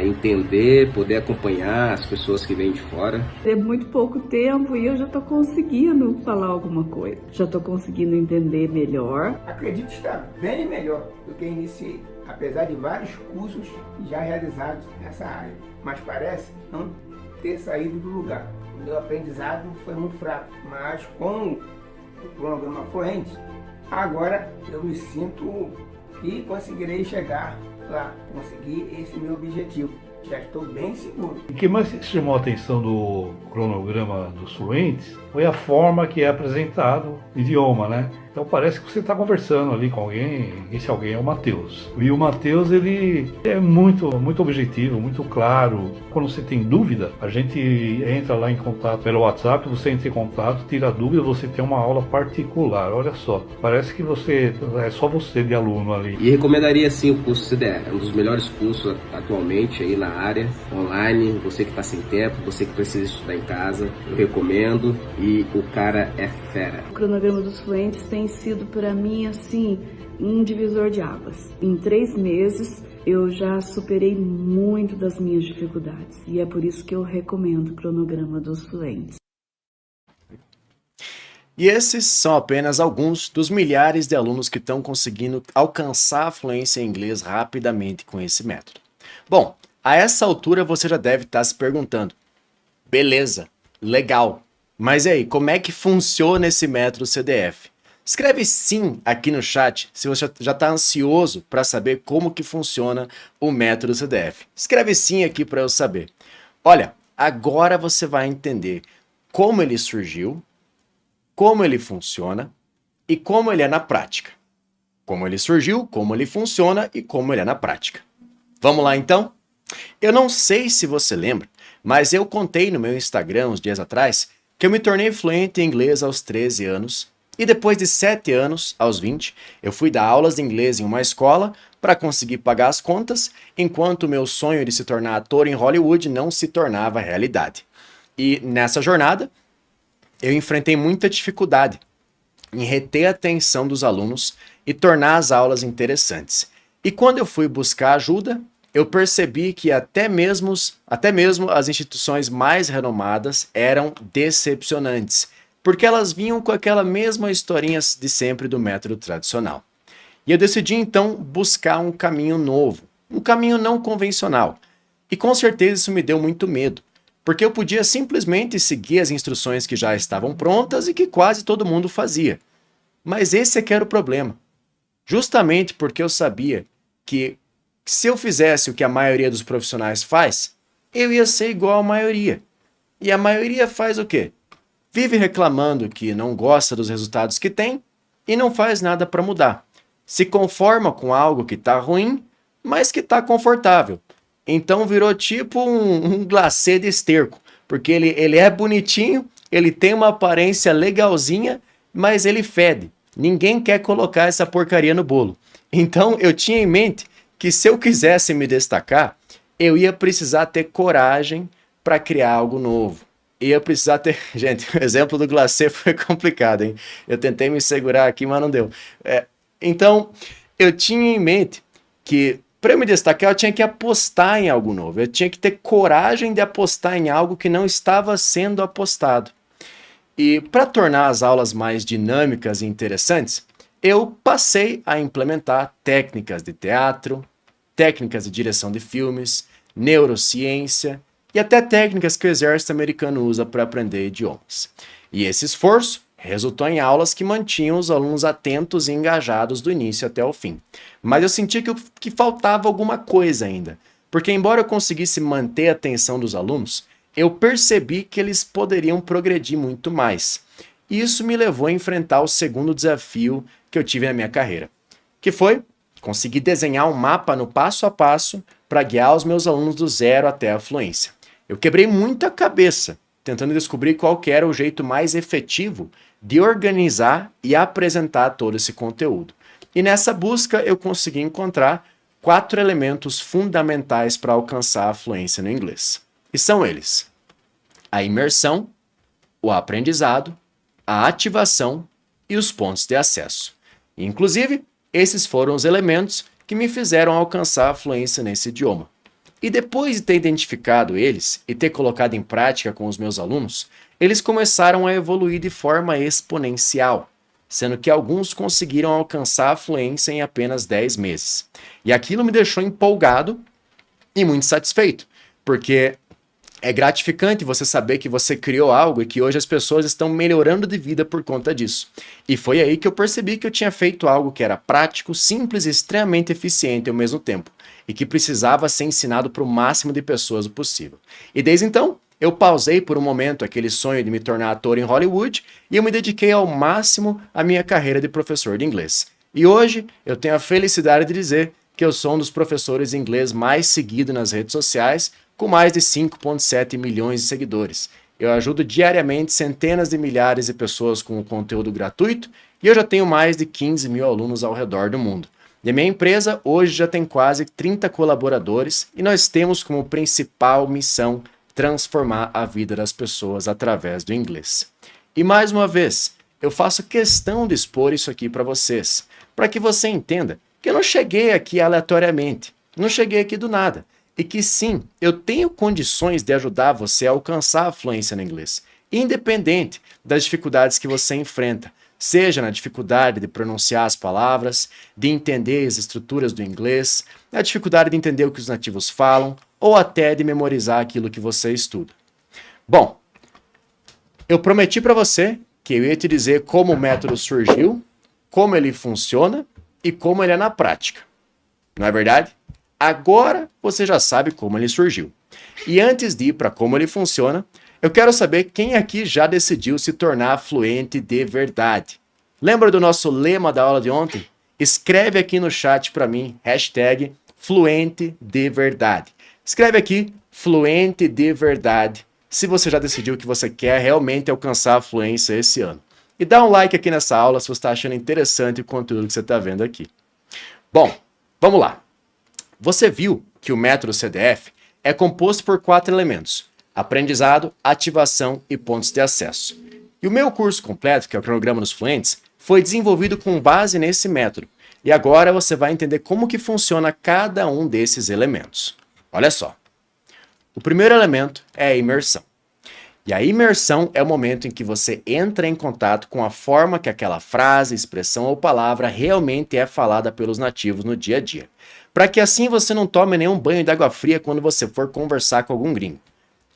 entender, poder acompanhar as pessoas que vêm de fora. É muito pouco tempo e eu já estou conseguindo falar alguma coisa. Já estou conseguindo entender melhor. Acredito estar bem melhor do que iniciei, apesar de vários cursos já realizados nessa área. Mas parece não ter saído do lugar. O meu aprendizado foi muito fraco, mas com o programa Fluente, agora eu me sinto que conseguirei chegar lá, conseguir esse meu objetivo, já estou bem seguro. O que mais chamou a atenção do cronograma dos fluentes foi a forma que é apresentado o idioma, né? Então parece que você está conversando ali com alguém, esse alguém é o Matheus. E o Matheus, ele é muito objetivo, muito claro. Quando você tem dúvida, a gente entra lá em contato pelo WhatsApp, você entra em contato, tira a dúvida, você tem uma aula particular. Olha só, parece que é só você de aluno ali. E recomendaria sim o curso CDR, é um dos melhores cursos atualmente aí na área, online. Você que está sem tempo, você que precisa estudar em casa, eu recomendo, e o cara é fera. O cronograma dos fluentes tem sido para mim assim um divisor de águas. Em 3 meses eu já superei muito das minhas dificuldades e é por isso que eu recomendo o cronograma dos fluentes. E esses são apenas alguns dos milhares de alunos que estão conseguindo alcançar a fluência em inglês rapidamente com esse método. Bom, a essa altura você já deve estar se perguntando: beleza, legal, mas e aí, como é que funciona esse método CDF? Escreve sim aqui no chat se você já está ansioso para saber como que funciona o método CDF. Escreve sim aqui para eu saber. Olha, agora você vai entender como ele surgiu, como ele funciona e como ele é na prática. Como ele surgiu, como ele funciona e como ele é na prática. Vamos lá então? Eu não sei se você lembra, mas eu contei no meu Instagram uns dias atrás que eu me tornei fluente em inglês aos 13 anos e depois de 7 anos, aos 20, eu fui dar aulas de inglês em uma escola para conseguir pagar as contas, enquanto o meu sonho de se tornar ator em Hollywood não se tornava realidade. E nessa jornada, eu enfrentei muita dificuldade em reter a atenção dos alunos e tornar as aulas interessantes. E quando eu fui buscar ajuda, eu percebi que até mesmo as instituições mais renomadas eram decepcionantes, porque elas vinham com aquela mesma historinha de sempre do método tradicional. E eu decidi então buscar um caminho novo, um caminho não convencional. E com certeza isso me deu muito medo, porque eu podia simplesmente seguir as instruções que já estavam prontas e que quase todo mundo fazia. Mas esse é que era o problema. Justamente porque eu sabia que se eu fizesse o que a maioria dos profissionais faz, eu ia ser igual à maioria. E a maioria faz o quê? Vive reclamando que não gosta dos resultados que tem e não faz nada para mudar. Se conforma com algo que está ruim, mas que está confortável. Então virou tipo um glacê de esterco, porque ele é bonitinho, ele tem uma aparência legalzinha, mas ele fede. Ninguém quer colocar essa porcaria no bolo. Então eu tinha em mente que se eu quisesse me destacar, eu ia precisar ter coragem para criar algo novo. Ia precisar ter... Gente, o exemplo do glacê foi complicado, hein? Eu tentei me segurar aqui, mas não deu. Então, eu tinha em mente que para eu me destacar, eu tinha que apostar em algo novo. Eu tinha que ter coragem de apostar em algo que não estava sendo apostado. E para tornar as aulas mais dinâmicas e interessantes, eu passei a implementar técnicas de teatro, técnicas de direção de filmes, neurociência e até técnicas que o exército americano usa para aprender idiomas. E esse esforço resultou em aulas que mantinham os alunos atentos e engajados do início até o fim. Mas eu senti que faltava alguma coisa ainda, porque embora eu conseguisse manter a atenção dos alunos, eu percebi que eles poderiam progredir muito mais. E isso me levou a enfrentar o segundo desafio que eu tive na minha carreira, que foi conseguir desenhar um mapa no passo a passo para guiar os meus alunos do zero até a fluência. Eu quebrei muita cabeça tentando descobrir qual que era o jeito mais efetivo de organizar e apresentar todo esse conteúdo. E nessa busca eu consegui encontrar 4 elementos fundamentais para alcançar a fluência no inglês. E são eles: a imersão, o aprendizado, a ativação e os pontos de acesso. E, inclusive, esses foram os elementos que me fizeram alcançar a fluência nesse idioma. E depois de ter identificado eles e ter colocado em prática com os meus alunos, eles começaram a evoluir de forma exponencial, sendo que alguns conseguiram alcançar a fluência em apenas 10 meses. E aquilo me deixou empolgado e muito satisfeito, porque é gratificante você saber que você criou algo e que hoje as pessoas estão melhorando de vida por conta disso. E foi aí que eu percebi que eu tinha feito algo que era prático, simples e extremamente eficiente ao mesmo tempo. e que precisava ser ensinado para o máximo de pessoas possível. E desde então, eu pausei por um momento aquele sonho de me tornar ator em Hollywood e eu me dediquei ao máximo à minha carreira de professor de inglês. E hoje eu tenho a felicidade de dizer que eu sou um dos professores de inglês mais seguido nas redes sociais, com mais de 5,7 milhões de seguidores. Eu ajudo diariamente centenas de milhares de pessoas com conteúdo gratuito e eu já tenho mais de 15 mil alunos ao redor do mundo. E a minha empresa hoje já tem quase 30 colaboradores e nós temos como principal missão transformar a vida das pessoas através do inglês. E mais uma vez, eu faço questão de expor isso aqui para vocês, para que você entenda que eu não cheguei aqui aleatoriamente, não cheguei aqui do nada. E que sim, eu tenho condições de ajudar você a alcançar a fluência no inglês, independente das dificuldades que você enfrenta, seja na dificuldade de pronunciar as palavras, de entender as estruturas do inglês, na dificuldade de entender o que os nativos falam, ou até de memorizar aquilo que você estuda. Bom, eu prometi para você que eu ia te dizer como o método surgiu, como ele funciona e como ele é na prática. Não é verdade? Agora você já sabe como ele surgiu. E antes de ir para como ele funciona, eu quero saber quem aqui já decidiu se tornar fluente de verdade. Lembra do nosso lema da aula de ontem? Escreve aqui no chat para mim, hashtag fluente de verdade. Escreve aqui, fluente de verdade, se você já decidiu que você quer realmente alcançar a fluência esse ano. E dá um like aqui nessa aula se você está achando interessante o conteúdo que você está vendo aqui. Bom, vamos lá. Você viu que o método CDF é composto por 4 elementos: aprendizado, ativação e pontos de acesso. E o meu curso completo, que é o Cronograma dos Fluentes, foi desenvolvido com base nesse método. E agora você vai entender como que funciona cada um desses elementos. Olha só. O primeiro elemento é a imersão. E a imersão é o momento em que você entra em contato com a forma que aquela frase, expressão ou palavra realmente é falada pelos nativos no dia a dia. Para que assim você não tome nenhum banho de água fria quando você for conversar com algum gringo.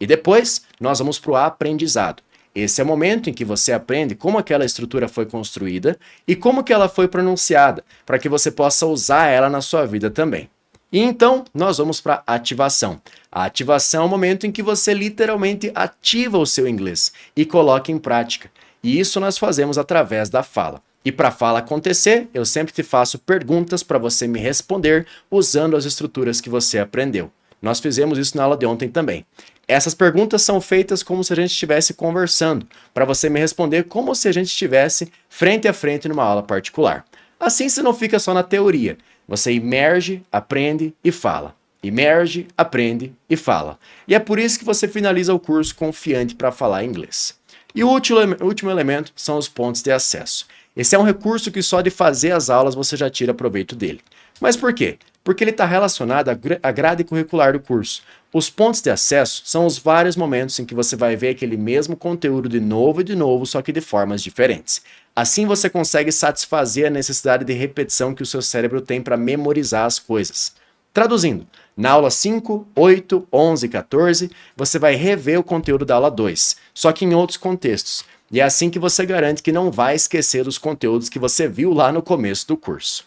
E depois, nós vamos para o aprendizado. Esse é o momento em que você aprende como aquela estrutura foi construída e como que ela foi pronunciada, para que você possa usar ela na sua vida também. E então, nós vamos para a ativação. A ativação é o momento em que você literalmente ativa o seu inglês e coloca em prática. E isso nós fazemos através da fala. E para a fala acontecer, eu sempre te faço perguntas para você me responder usando as estruturas que você aprendeu. Nós fizemos isso na aula de ontem também. Essas perguntas são feitas como se a gente estivesse conversando, para você me responder como se a gente estivesse frente a frente numa aula particular. Assim você não fica só na teoria. Você imerge, aprende e fala. Imerge, aprende e fala. E é por isso que você finaliza o curso confiante para falar inglês. E o último elemento são os pontos de acesso. Esse é um recurso que só de fazer as aulas você já tira proveito dele. Mas por quê? Porque ele está relacionado à grade curricular do curso. Os pontos de acesso são os vários momentos em que você vai ver aquele mesmo conteúdo de novo, só que de formas diferentes. Assim você consegue satisfazer a necessidade de repetição que o seu cérebro tem para memorizar as coisas. Traduzindo, na aula 5, 8, 11 e 14, você vai rever o conteúdo da aula 2, só que em outros contextos. E é assim que você garante que não vai esquecer dos conteúdos que você viu lá no começo do curso.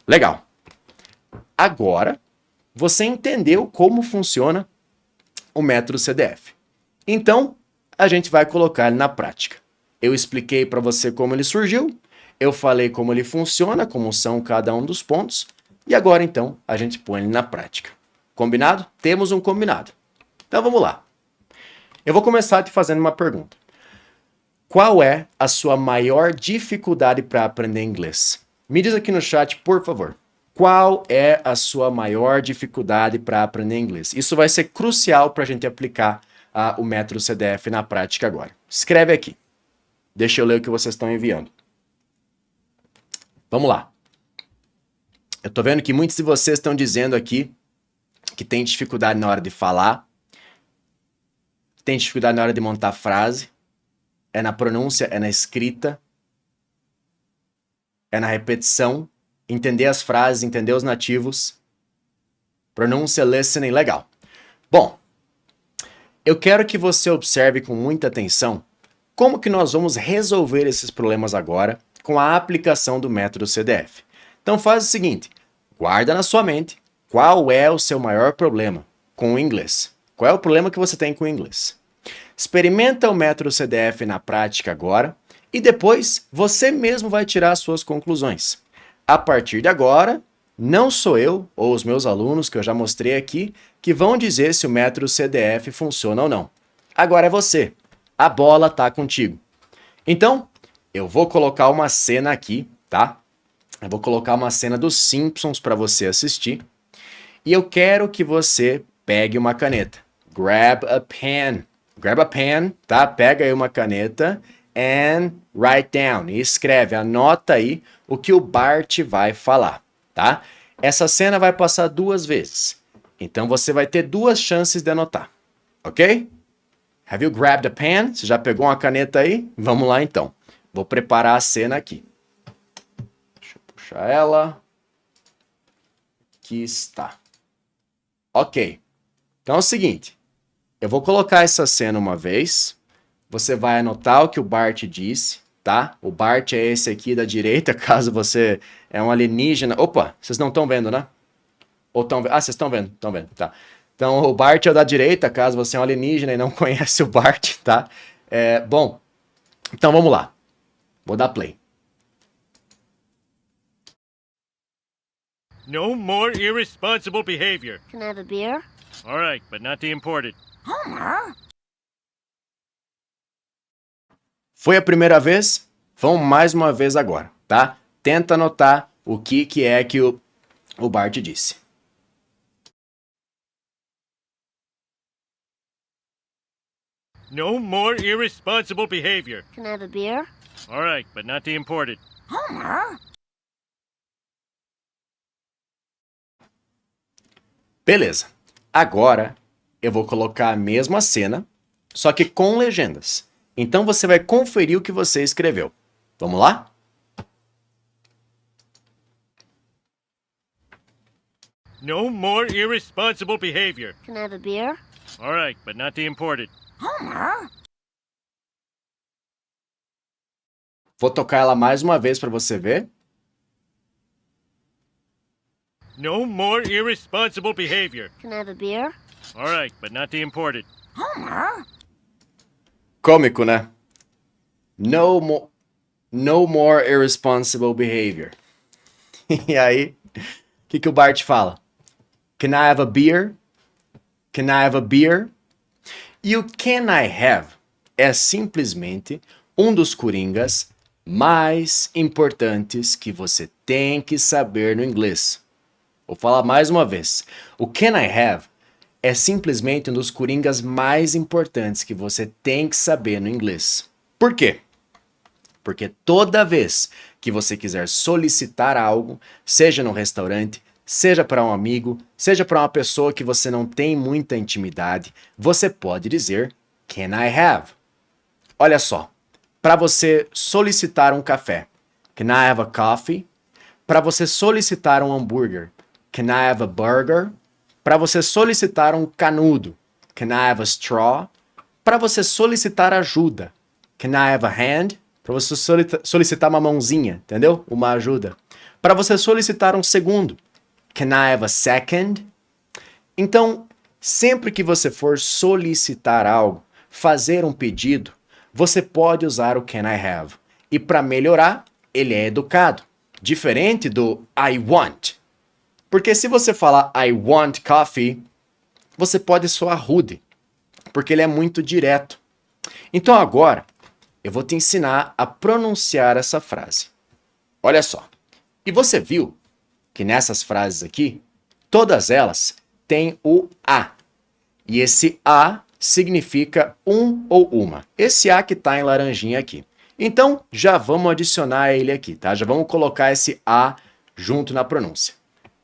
Legal! Agora, você entendeu como funciona o método CDF. Então, a gente vai colocar ele na prática. Eu expliquei para você como ele surgiu, eu falei como ele funciona, como são cada um dos pontos, e agora então a gente põe ele na prática. Combinado? Temos um combinado. Então vamos lá. Eu vou começar te fazendo uma pergunta. Qual é a sua maior dificuldade para aprender inglês? Me diz aqui no chat, por favor. Qual é a sua maior dificuldade para aprender inglês? Isso vai ser crucial para a gente aplicar o método CDF na prática agora. Escreve aqui. Deixa eu ler o que vocês estão enviando. Vamos lá. Eu estou vendo que muitos de vocês estão dizendo aqui que tem dificuldade na hora de falar, tem dificuldade na hora de montar frase, é na pronúncia, é na escrita, é na repetição, entender as frases, entender os nativos, pronúncia, listening, legal. Bom, eu quero que você observe com muita atenção como que nós vamos resolver esses problemas agora com a aplicação do método CDF. Então faz o seguinte, guarda na sua mente qual é o seu maior problema com o inglês? Qual é o problema que você tem com o inglês? Experimenta o método CDF na prática agora e depois você mesmo vai tirar as suas conclusões. A partir de agora, não sou eu ou os meus alunos, que eu já mostrei aqui, que vão dizer se o método CDF funciona ou não. Agora é você. A bola tá contigo. Então, eu vou colocar uma cena aqui, tá? Eu vou colocar uma cena dos Simpsons para você assistir. E eu quero que você pegue uma caneta. Grab a pen. Grab a pen, tá? Pega aí uma caneta and write down. E escreve, anota aí o que o Bart vai falar, tá? Essa cena vai passar 2 vezes. Então você vai ter 2 chances de anotar, ok? Have you grabbed a pen? Você já pegou uma caneta aí? Vamos lá então. Vou preparar a cena aqui. Deixa eu puxar ela. Aqui está. Ok. Então é o seguinte. Eu vou colocar essa cena uma vez. Você vai anotar o que o Bart disse, tá? O Bart é esse aqui da direita, caso você é um alienígena. Opa, vocês não estão vendo, né? Ou estão vendo? Ah, vocês estão vendo, tá. Então o Bart é o da direita, caso você é um alienígena e não conhece o Bart, tá? Bom, então vamos lá. Vou dar play. No more irresponsible behavior. Can I have a beer? All right, but not the imported. Homer? Foi a primeira vez? Vamos mais uma vez agora, tá? Tenta anotar o que é que o Bart disse. No more irresponsible behavior. Can I have a beer? All right, but not the imported. Homer? Beleza. Agora eu vou colocar a mesma cena, só que com legendas. Então você vai conferir o que você escreveu. Vamos lá? No more irresponsible behavior. Can I have a beer? All right, but not the imported. Homer? Vou tocar ela mais uma vez para você ver. No more irresponsible behavior. Can I have a beer? All right, but not the imported. Homer? Cômico, né? No more irresponsible behavior. E aí, o que o Bart fala? Can I have a beer? Can I have a beer? E o can I have é simplesmente um dos coringas mais importantes que você tem que saber no inglês. Vou falar mais uma vez. O can I have é simplesmente um dos coringas mais importantes que você tem que saber no inglês. Por quê? Porque toda vez que você quiser solicitar algo, seja no restaurante, seja para um amigo, seja para uma pessoa que você não tem muita intimidade, você pode dizer can I have? Olha só, para você solicitar um café, can I have a coffee? Para você solicitar um hambúrguer, can I have a burger? Para você solicitar um canudo, can I have a straw? Para você solicitar ajuda, can I have a hand? Para você solicitar uma mãozinha, entendeu? Uma ajuda. Para você solicitar um segundo, can I have a second? Então, sempre que você for solicitar algo, fazer um pedido, você pode usar o can I have. E para melhorar, ele é educado. Diferente do I want. Porque se você falar I want coffee, você pode soar rude, porque ele é muito direto. Então agora, eu vou te ensinar a pronunciar essa frase. Olha só. E você viu que nessas frases aqui, todas elas têm o A. E esse A significa um ou uma. Esse A que está em laranjinha aqui. Então, já vamos adicionar ele aqui, tá? Já vamos colocar esse A junto na pronúncia.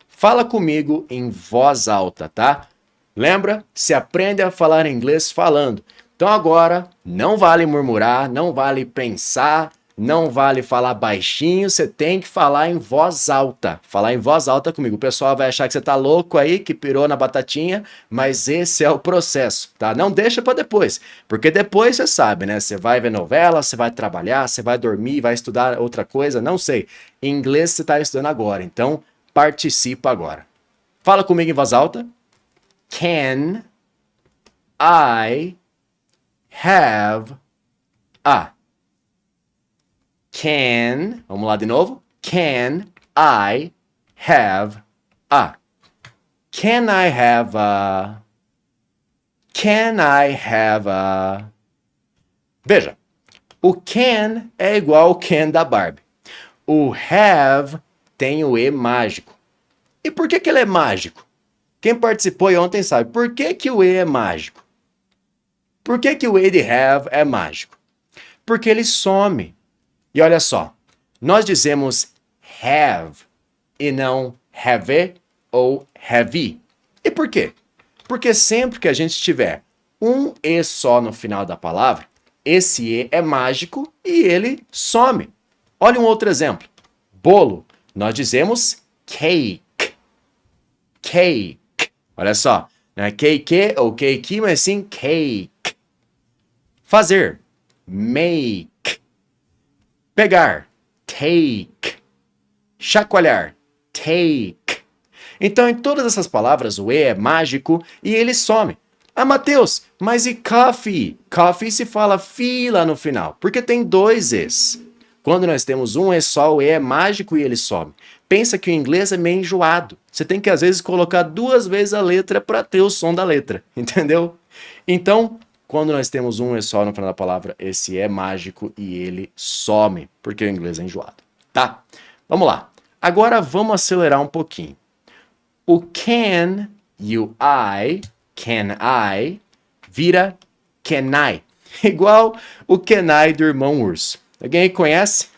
Fala comigo em voz alta, tá? Lembra? Se aprende a falar inglês falando. Então agora, não vale murmurar, não vale pensar, não vale falar baixinho, você tem que falar em voz alta. Falar em voz alta comigo. O pessoal vai achar que você tá louco aí, que pirou na batatinha, mas esse é o processo, tá? Não deixa para depois, porque depois você sabe, né? Você vai ver novela, você vai trabalhar, você vai dormir, vai estudar outra coisa, não sei. Em inglês você tá estudando agora, então participa agora. Fala comigo em voz alta. Can I have a? Can, vamos lá de novo. Can I have a? Can I have a? Can I have a? Veja, o can é igual ao can da Barbie. O have tem o E mágico. E por que ele é mágico? Quem participou aí ontem sabe. Por que o E é mágico? Por que o E de have é mágico? Porque ele some. E olha só, nós dizemos have e não have ou have. E por quê? Porque sempre que a gente tiver um E só no final da palavra, esse E é mágico e ele some. Olha um outro exemplo. Bolo. Nós dizemos cake. Cake. Olha só. Não é cake ou cake, mas sim cake. Fazer. Make. Pegar. Take. Chacoalhar. Take. Então, em todas essas palavras, o E é mágico e ele some. Ah, Mateus, mas e coffee? Coffee se fala fi lá no final, porque tem dois Es. Quando nós temos um E só, o E é mágico e ele some. Pensa que o inglês é meio enjoado. Você tem que, às vezes, colocar 2 vezes a letra para ter o som da letra, entendeu? Então, quando nós temos um E só no final da palavra, esse é mágico e ele some, porque o inglês é enjoado, tá? Vamos lá. Agora vamos acelerar um pouquinho. O can e o can I, vira can I. Igual o can I do Irmão Urso. Alguém aí conhece?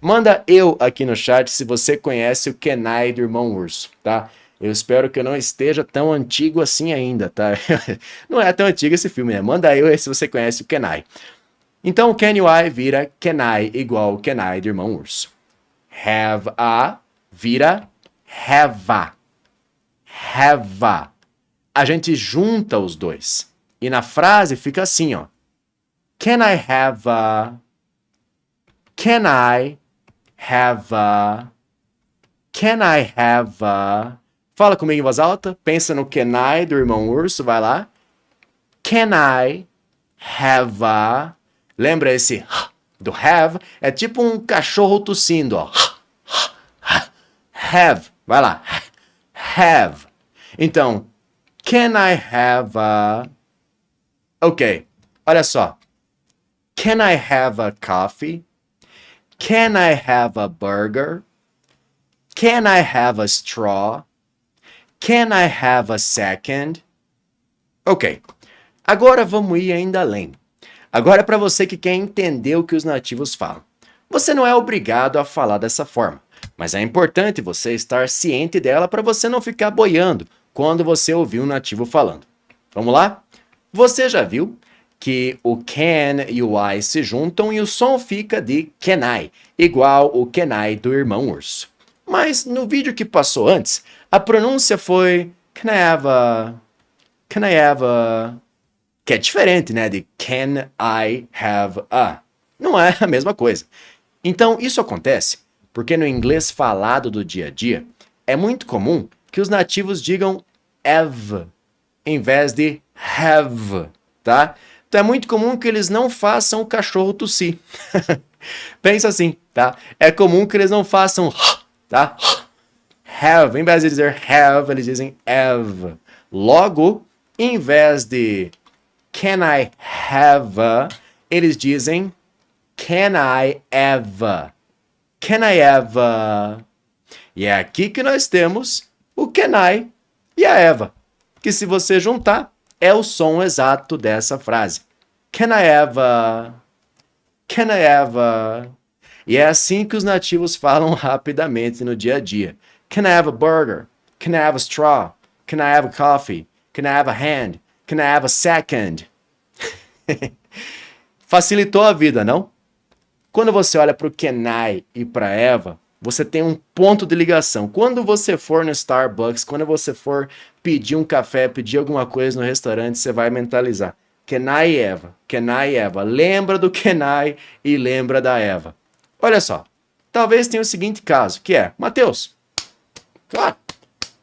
manda eu aqui no chat se você conhece o can I do Irmão Urso, tá? Eu espero que eu não esteja tão antigo assim ainda, tá? Não é tão antigo esse filme, né? Manda eu se você conhece o can I. Então o can you I vira can I igual o can I do Irmão Urso. Have a vira have a. Have a. A gente junta os dois. E na frase fica assim, ó. Can I have a? Can I have a? Can I have a? Fala comigo em voz alta. Pensa no can I do Irmão Urso. Vai lá. Can I have a? Lembra esse do have? É tipo um cachorro tossindo, ó. Have. Vai lá. Have. Então, can I have a... Ok, olha só. Can I have a coffee? Can I have a burger? Can I have a straw? Can I have a second? Ok, agora vamos ir ainda além. Agora é para você que quer entender o que os nativos falam. Você não é obrigado a falar dessa forma, mas é importante você estar ciente dela para você não ficar boiando quando você ouvir um nativo falando. Vamos lá? Você já viu que o can e o I se juntam e o som fica de can I, igual o can I do Irmão Urso. Mas no vídeo que passou antes, a pronúncia foi can I have a... Can I have a... Que é diferente, né? De can I have a. Não é a mesma coisa. Então, isso acontece porque no inglês falado do dia a dia, é muito comum que os nativos digam have em vez de have, tá? Então é muito comum que eles não façam o cachorro tossir. Pensa assim, tá? É comum que eles não façam, tá? Have, em vez de dizer have, eles dizem have. Logo, em vez de can I have a, eles dizem can I have a? Can I have a? E é aqui que nós temos o can I e a Eva, que se você juntar, é o som exato dessa frase. Can I have a? Can I have a? E é assim que os nativos falam rapidamente no dia a dia. Can I have a burger? Can I have a straw? Can I have a coffee? Can I have a hand? Can I have a second? Facilitou a vida, não? Quando você olha para o can I e para Eva, você tem um ponto de ligação. Quando você for no Starbucks, quando você for pedir um café, pedir alguma coisa no restaurante, você vai mentalizar. Can I Eva? Can I Eva? Lembra do can I e lembra da Eva. Olha só, talvez tenha o seguinte caso, que é, Mateus, claro,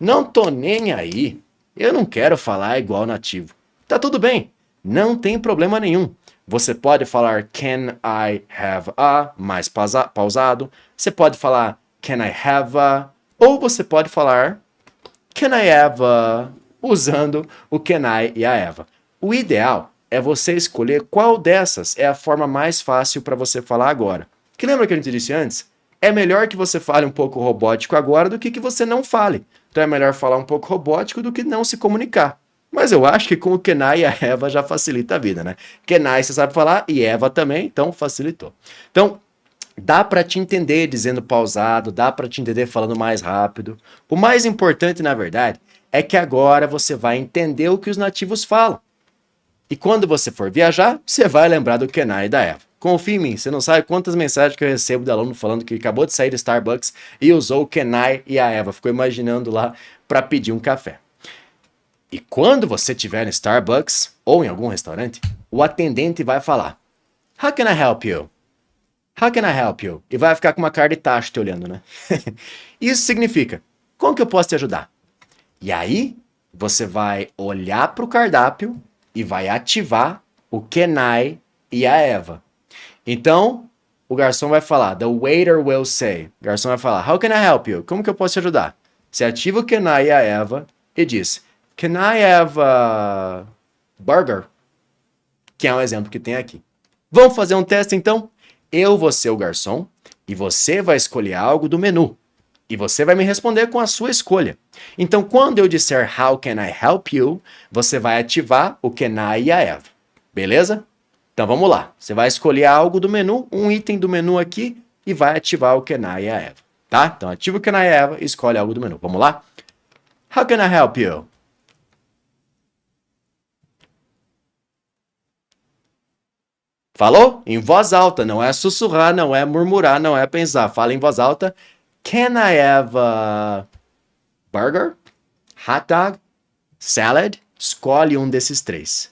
Não tô nem aí. Eu não quero falar igual nativo. Tá tudo bem. Não tem problema nenhum. Você pode falar can I have a mais pausado. Você pode falar can I have a. Ou você pode falar can I have a usando o can I e a have. O ideal é você escolher qual dessas é a forma mais fácil para você falar agora. Que lembra que a gente disse antes? É melhor que você fale um pouco robótico agora do que você não fale. Então é melhor falar um pouco robótico do que não se comunicar. Mas eu acho que com o can I e a Eva já facilita a vida, né? Can I você sabe falar e Eva também, então facilitou. Então, dá para te entender dizendo pausado, dá para te entender falando mais rápido. O mais importante, na verdade, é que agora você vai entender o que os nativos falam. E quando você for viajar, você vai lembrar do can I e da Eva. Confia em mim, você não sabe quantas mensagens que eu recebo de aluno falando que acabou de sair do Starbucks e usou o can I e a Eva. Ficou imaginando lá para pedir um café. E quando você estiver no Starbucks ou em algum restaurante, o atendente vai falar How can I help you? How can I help you? E vai ficar com uma cara de tacho te olhando, né? Isso significa, como que eu posso te ajudar? E aí, você vai olhar para o cardápio e vai ativar o can I e a Eva. Então, o garçom vai falar, the waiter will say. O garçom vai falar, how can I help you? Como que eu posso te ajudar? Você ativa o can I e a Eva e diz, can I have a burger? Que é um exemplo que tem aqui. Vamos fazer um teste então? Eu vou ser o garçom e você vai escolher algo do menu. E você vai me responder com a sua escolha. Então, quando eu disser how can I help you, você vai ativar o can I e a Eva. Beleza? Então vamos lá. Você vai escolher algo do menu, um item do menu aqui, e vai ativar o can I e a Eva. Tá? Então ativa o can I e a Eva e escolhe algo do menu. Vamos lá? How can I help you? Falou? Em voz alta, não é sussurrar, não é murmurar, não é pensar. Fala em voz alta. Can I have a burger? Hot dog? Salad? Escolhe um desses três.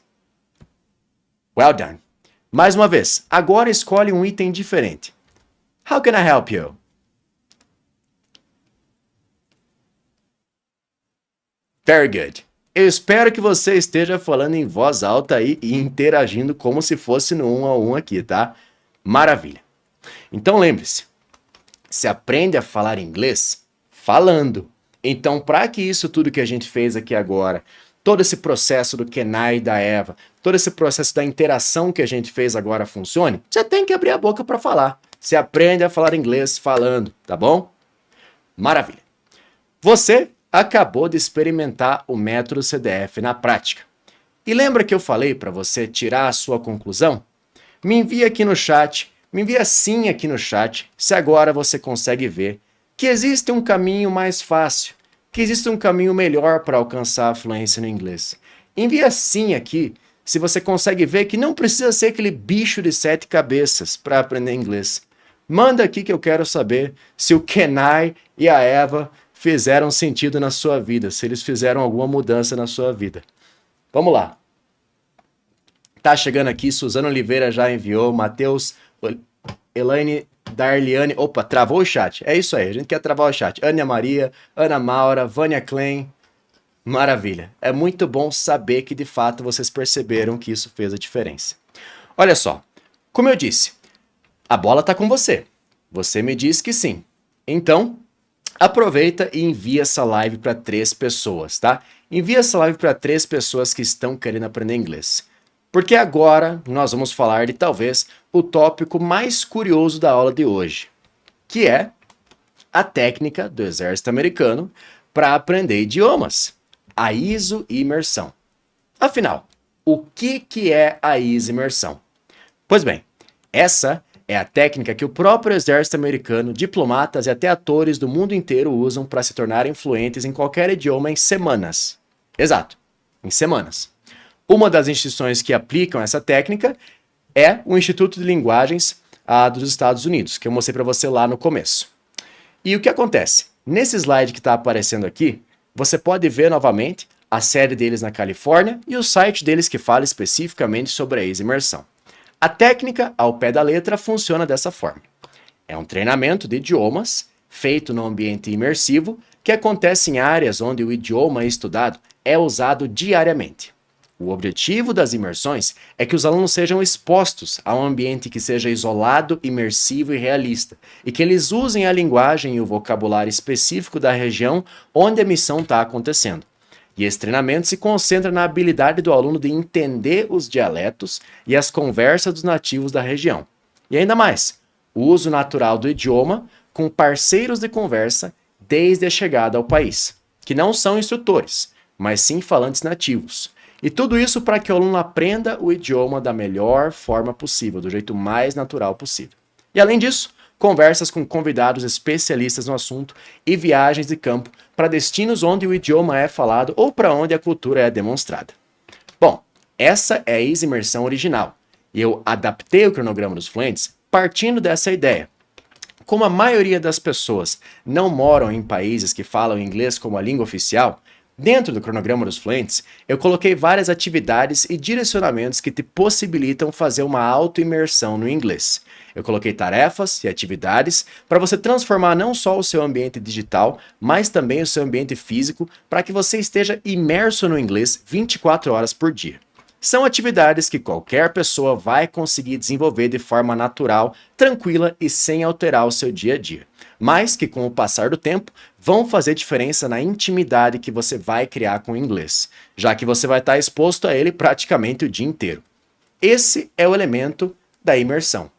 Well done. Mais uma vez, agora escolhe um item diferente. How can I help you? Very good. Eu espero que você esteja falando em voz alta aí e interagindo como se fosse no 1 a 1 aqui, tá? Maravilha. Então lembre-se, se aprende a falar inglês falando. Então, para que isso tudo que a gente fez aqui agora, todo esse processo do can I e da Eva, todo esse processo da interação que a gente fez agora funcione, você tem que abrir a boca para falar. Você aprende a falar inglês falando, tá bom? Maravilha. Você acabou de experimentar o método CDF na prática. E lembra que eu falei para você tirar a sua conclusão? Me envia aqui no chat, me envia sim aqui no chat, se agora você consegue ver que existe um caminho mais fácil, que existe um caminho melhor para alcançar a fluência no inglês. Envia sim aqui, se você consegue ver que não precisa ser aquele bicho de 7 cabeças para aprender inglês. Manda aqui que eu quero saber se o can I e a Eva fizeram sentido na sua vida, se eles fizeram alguma mudança na sua vida. Vamos lá. Tá chegando aqui, Suzana Oliveira já enviou, Matheus, Elaine, Darliane, opa, travou o chat, é isso aí, a gente quer travar o chat. Ana Maria, Ana Maura, Vânia Klein, maravilha. É muito bom saber que de fato vocês perceberam que isso fez a diferença. Olha só, como eu disse, a bola tá com você. Você me disse que sim. Então, aproveita e envia essa live para 3 pessoas, tá? Envia essa live para 3 pessoas que estão querendo aprender inglês. Porque agora nós vamos falar de talvez o tópico mais curioso da aula de hoje, que é a técnica do exército americano para aprender idiomas, a iso-imersão. Afinal, o que é a iso-imersão? Pois bem, essa é a técnica que o próprio exército americano, diplomatas e até atores do mundo inteiro usam para se tornarem fluentes em qualquer idioma em semanas. Exato, em semanas. Uma das instituições que aplicam essa técnica é o Instituto de Linguagens dos Estados Unidos, que eu mostrei para você lá no começo. E o que acontece? Nesse slide que está aparecendo aqui, você pode ver novamente a sede deles na Califórnia e o site deles que fala especificamente sobre a iso-imersão. A técnica, ao pé da letra, funciona dessa forma. É um treinamento de idiomas feito no ambiente imersivo, que acontece em áreas onde o idioma estudado é usado diariamente. O objetivo das imersões é que os alunos sejam expostos a um ambiente que seja isolado, imersivo e realista, e que eles usem a linguagem e o vocabulário específico da região onde a missão está acontecendo. E esse treinamento se concentra na habilidade do aluno de entender os dialetos e as conversas dos nativos da região. E ainda mais, o uso natural do idioma com parceiros de conversa desde a chegada ao país, que não são instrutores, mas sim falantes nativos. E tudo isso para que o aluno aprenda o idioma da melhor forma possível, do jeito mais natural possível. E além disso, conversas com convidados especialistas no assunto e viagens de campo para destinos onde o idioma é falado ou para onde a cultura é demonstrada. Bom, essa é a Easy Imersão original, e eu adaptei o cronograma dos fluentes partindo dessa ideia. Como a maioria das pessoas não moram em países que falam inglês como a língua oficial, dentro do cronograma dos fluentes, eu coloquei várias atividades e direcionamentos que te possibilitam fazer uma auto-imersão no inglês. Eu coloquei tarefas e atividades para você transformar não só o seu ambiente digital, mas também o seu ambiente físico, para que você esteja imerso no inglês 24 horas por dia. São atividades que qualquer pessoa vai conseguir desenvolver de forma natural, tranquila e sem alterar o seu dia a dia, mas que com o passar do tempo vão fazer diferença na intimidade que você vai criar com o inglês, já que você vai estar exposto a ele praticamente o dia inteiro. Esse é o elemento da imersão.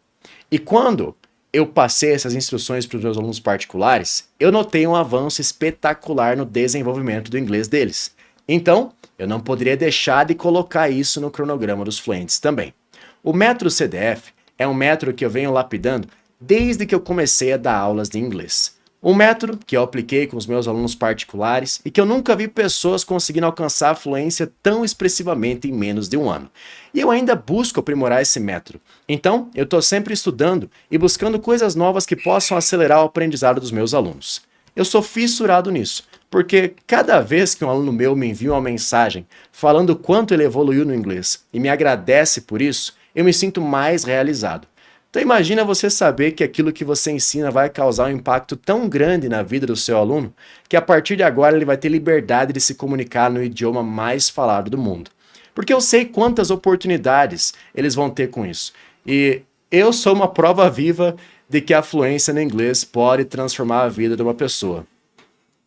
E quando eu passei essas instruções para os meus alunos particulares, eu notei um avanço espetacular no desenvolvimento do inglês deles. Então, eu não poderia deixar de colocar isso no cronograma dos fluentes também. O método CDF é um método que eu venho lapidando desde que eu comecei a dar aulas de inglês. Um método que eu apliquei com os meus alunos particulares e que eu nunca vi pessoas conseguindo alcançar a fluência tão expressivamente em menos de um ano. E eu ainda busco aprimorar esse método. Então, eu estou sempre estudando e buscando coisas novas que possam acelerar o aprendizado dos meus alunos. Eu sou fissurado nisso, porque cada vez que um aluno meu me envia uma mensagem falando o quanto ele evoluiu no inglês e me agradece por isso, eu me sinto mais realizado. Então imagina você saber que aquilo que você ensina vai causar um impacto tão grande na vida do seu aluno, que a partir de agora ele vai ter liberdade de se comunicar no idioma mais falado do mundo. Porque eu sei quantas oportunidades eles vão ter com isso. E eu sou uma prova viva de que a fluência no inglês pode transformar a vida de uma pessoa.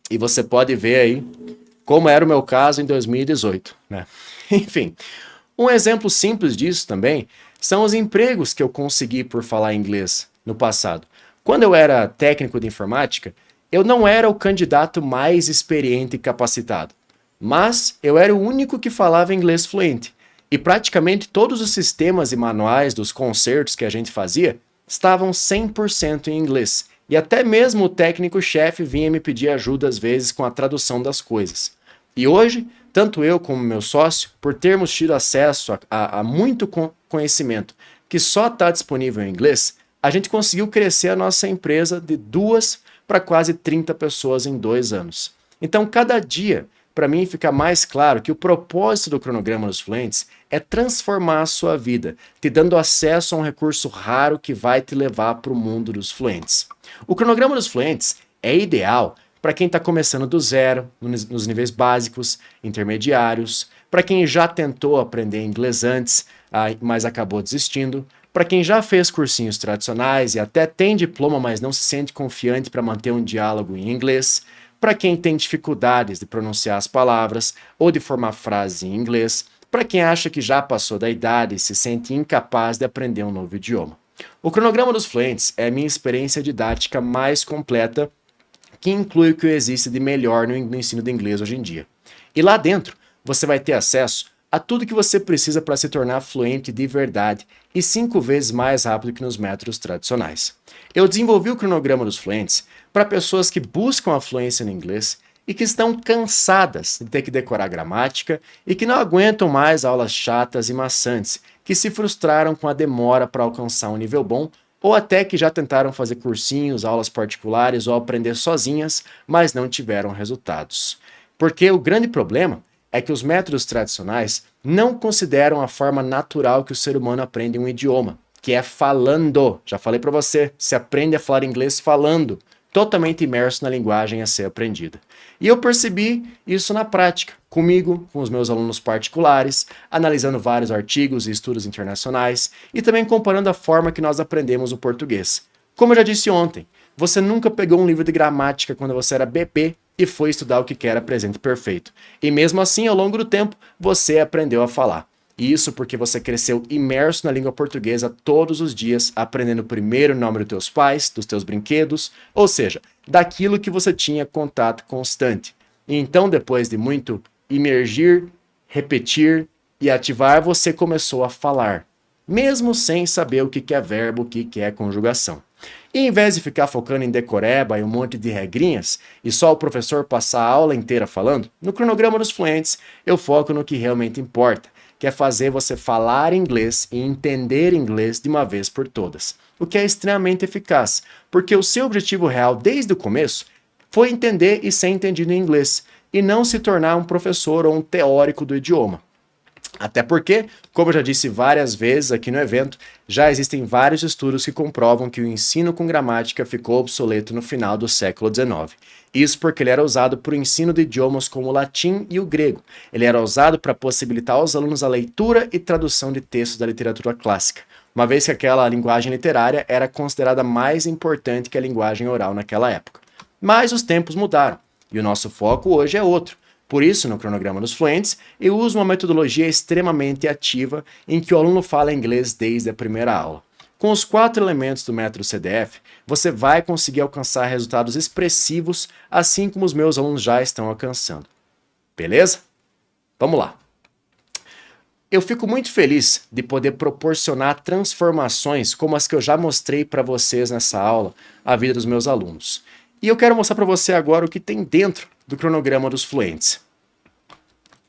E você pode ver aí como era o meu caso em 2018, né? Enfim, um exemplo simples disso também são os empregos que eu consegui por falar inglês no passado. Quando eu era técnico de informática, eu não era o candidato mais experiente e capacitado, mas eu era o único que falava inglês fluente. E praticamente todos os sistemas e manuais dos concertos que a gente fazia estavam 100% em inglês. E até mesmo o técnico-chefe vinha me pedir ajuda às vezes com a tradução das coisas. E hoje, tanto eu como meu sócio, por termos tido acesso a muito conhecimento que só está disponível em inglês, a gente conseguiu crescer a nossa empresa de 2 para quase 30 pessoas em 2 anos. Então, cada dia, para mim, fica mais claro que o propósito do cronograma dos fluentes é transformar a sua vida, te dando acesso a um recurso raro que vai te levar para o mundo dos fluentes. O cronograma dos fluentes é ideal para quem está começando do zero, nos níveis básicos, intermediários, para quem já tentou aprender inglês antes, mas acabou desistindo, para quem já fez cursinhos tradicionais e até tem diploma, mas não se sente confiante para manter um diálogo em inglês, para quem tem dificuldades de pronunciar as palavras ou de formar frases em inglês, para quem acha que já passou da idade e se sente incapaz de aprender um novo idioma. O cronograma dos fluentes é a minha experiência didática mais completa, que inclui o que existe de melhor no ensino do inglês hoje em dia. E lá dentro, você vai ter acesso a tudo que você precisa para se tornar fluente de verdade e 5 vezes mais rápido que nos métodos tradicionais. Eu desenvolvi o cronograma dos fluentes para pessoas que buscam a fluência no inglês e que estão cansadas de ter que decorar gramática e que não aguentam mais aulas chatas e maçantes, que se frustraram com a demora para alcançar um nível bom ou até que já tentaram fazer cursinhos, aulas particulares ou aprender sozinhas, mas não tiveram resultados. Porque o grande problema é que os métodos tradicionais não consideram a forma natural que o ser humano aprende um idioma, que é falando. Já falei para você, se aprende a falar inglês falando. totalmente imerso na linguagem a ser aprendida. E eu percebi isso na prática, comigo, com os meus alunos particulares, analisando vários artigos e estudos internacionais e também comparando a forma que nós aprendemos o português. Como eu já disse ontem, você nunca pegou um livro de gramática quando você era bebê e foi estudar o que era presente perfeito. E mesmo assim, ao longo do tempo, você aprendeu a falar. E isso porque você cresceu imerso na língua portuguesa todos os dias, aprendendo primeiro o nome dos teus pais, dos teus brinquedos, ou seja, daquilo que você tinha contato constante. E então, depois de muito imergir, repetir e ativar, você começou a falar, mesmo sem saber o que é verbo, o que é conjugação. E em vez de ficar focando em decoreba e um monte de regrinhas, e só o professor passar a aula inteira falando, no cronograma dos fluentes eu foco no que realmente importa, que é fazer você falar inglês e entender inglês de uma vez por todas, o que é extremamente eficaz, porque o seu objetivo real desde o começo foi entender e ser entendido em inglês, e não se tornar um professor ou um teórico do idioma. Até porque, como eu já disse várias vezes aqui no evento, já existem vários estudos que comprovam que o ensino com gramática ficou obsoleto no final do século XIX. Isso porque ele era usado para o ensino de idiomas como o latim e o grego. Ele era usado para possibilitar aos alunos a leitura e tradução de textos da literatura clássica, uma vez que aquela linguagem literária era considerada mais importante que a linguagem oral naquela época. Mas os tempos mudaram, e o nosso foco hoje é outro. Por isso, no cronograma dos fluentes, eu uso uma metodologia extremamente ativa em que o aluno fala inglês desde a primeira aula. Com os 4 elementos do método CDF, você vai conseguir alcançar resultados expressivos, assim como os meus alunos já estão alcançando. Beleza? Vamos lá. Eu fico muito feliz de poder proporcionar transformações como as que eu já mostrei para vocês nessa aula, à vida dos meus alunos. E eu quero mostrar para você agora o que tem dentro do cronograma dos fluentes.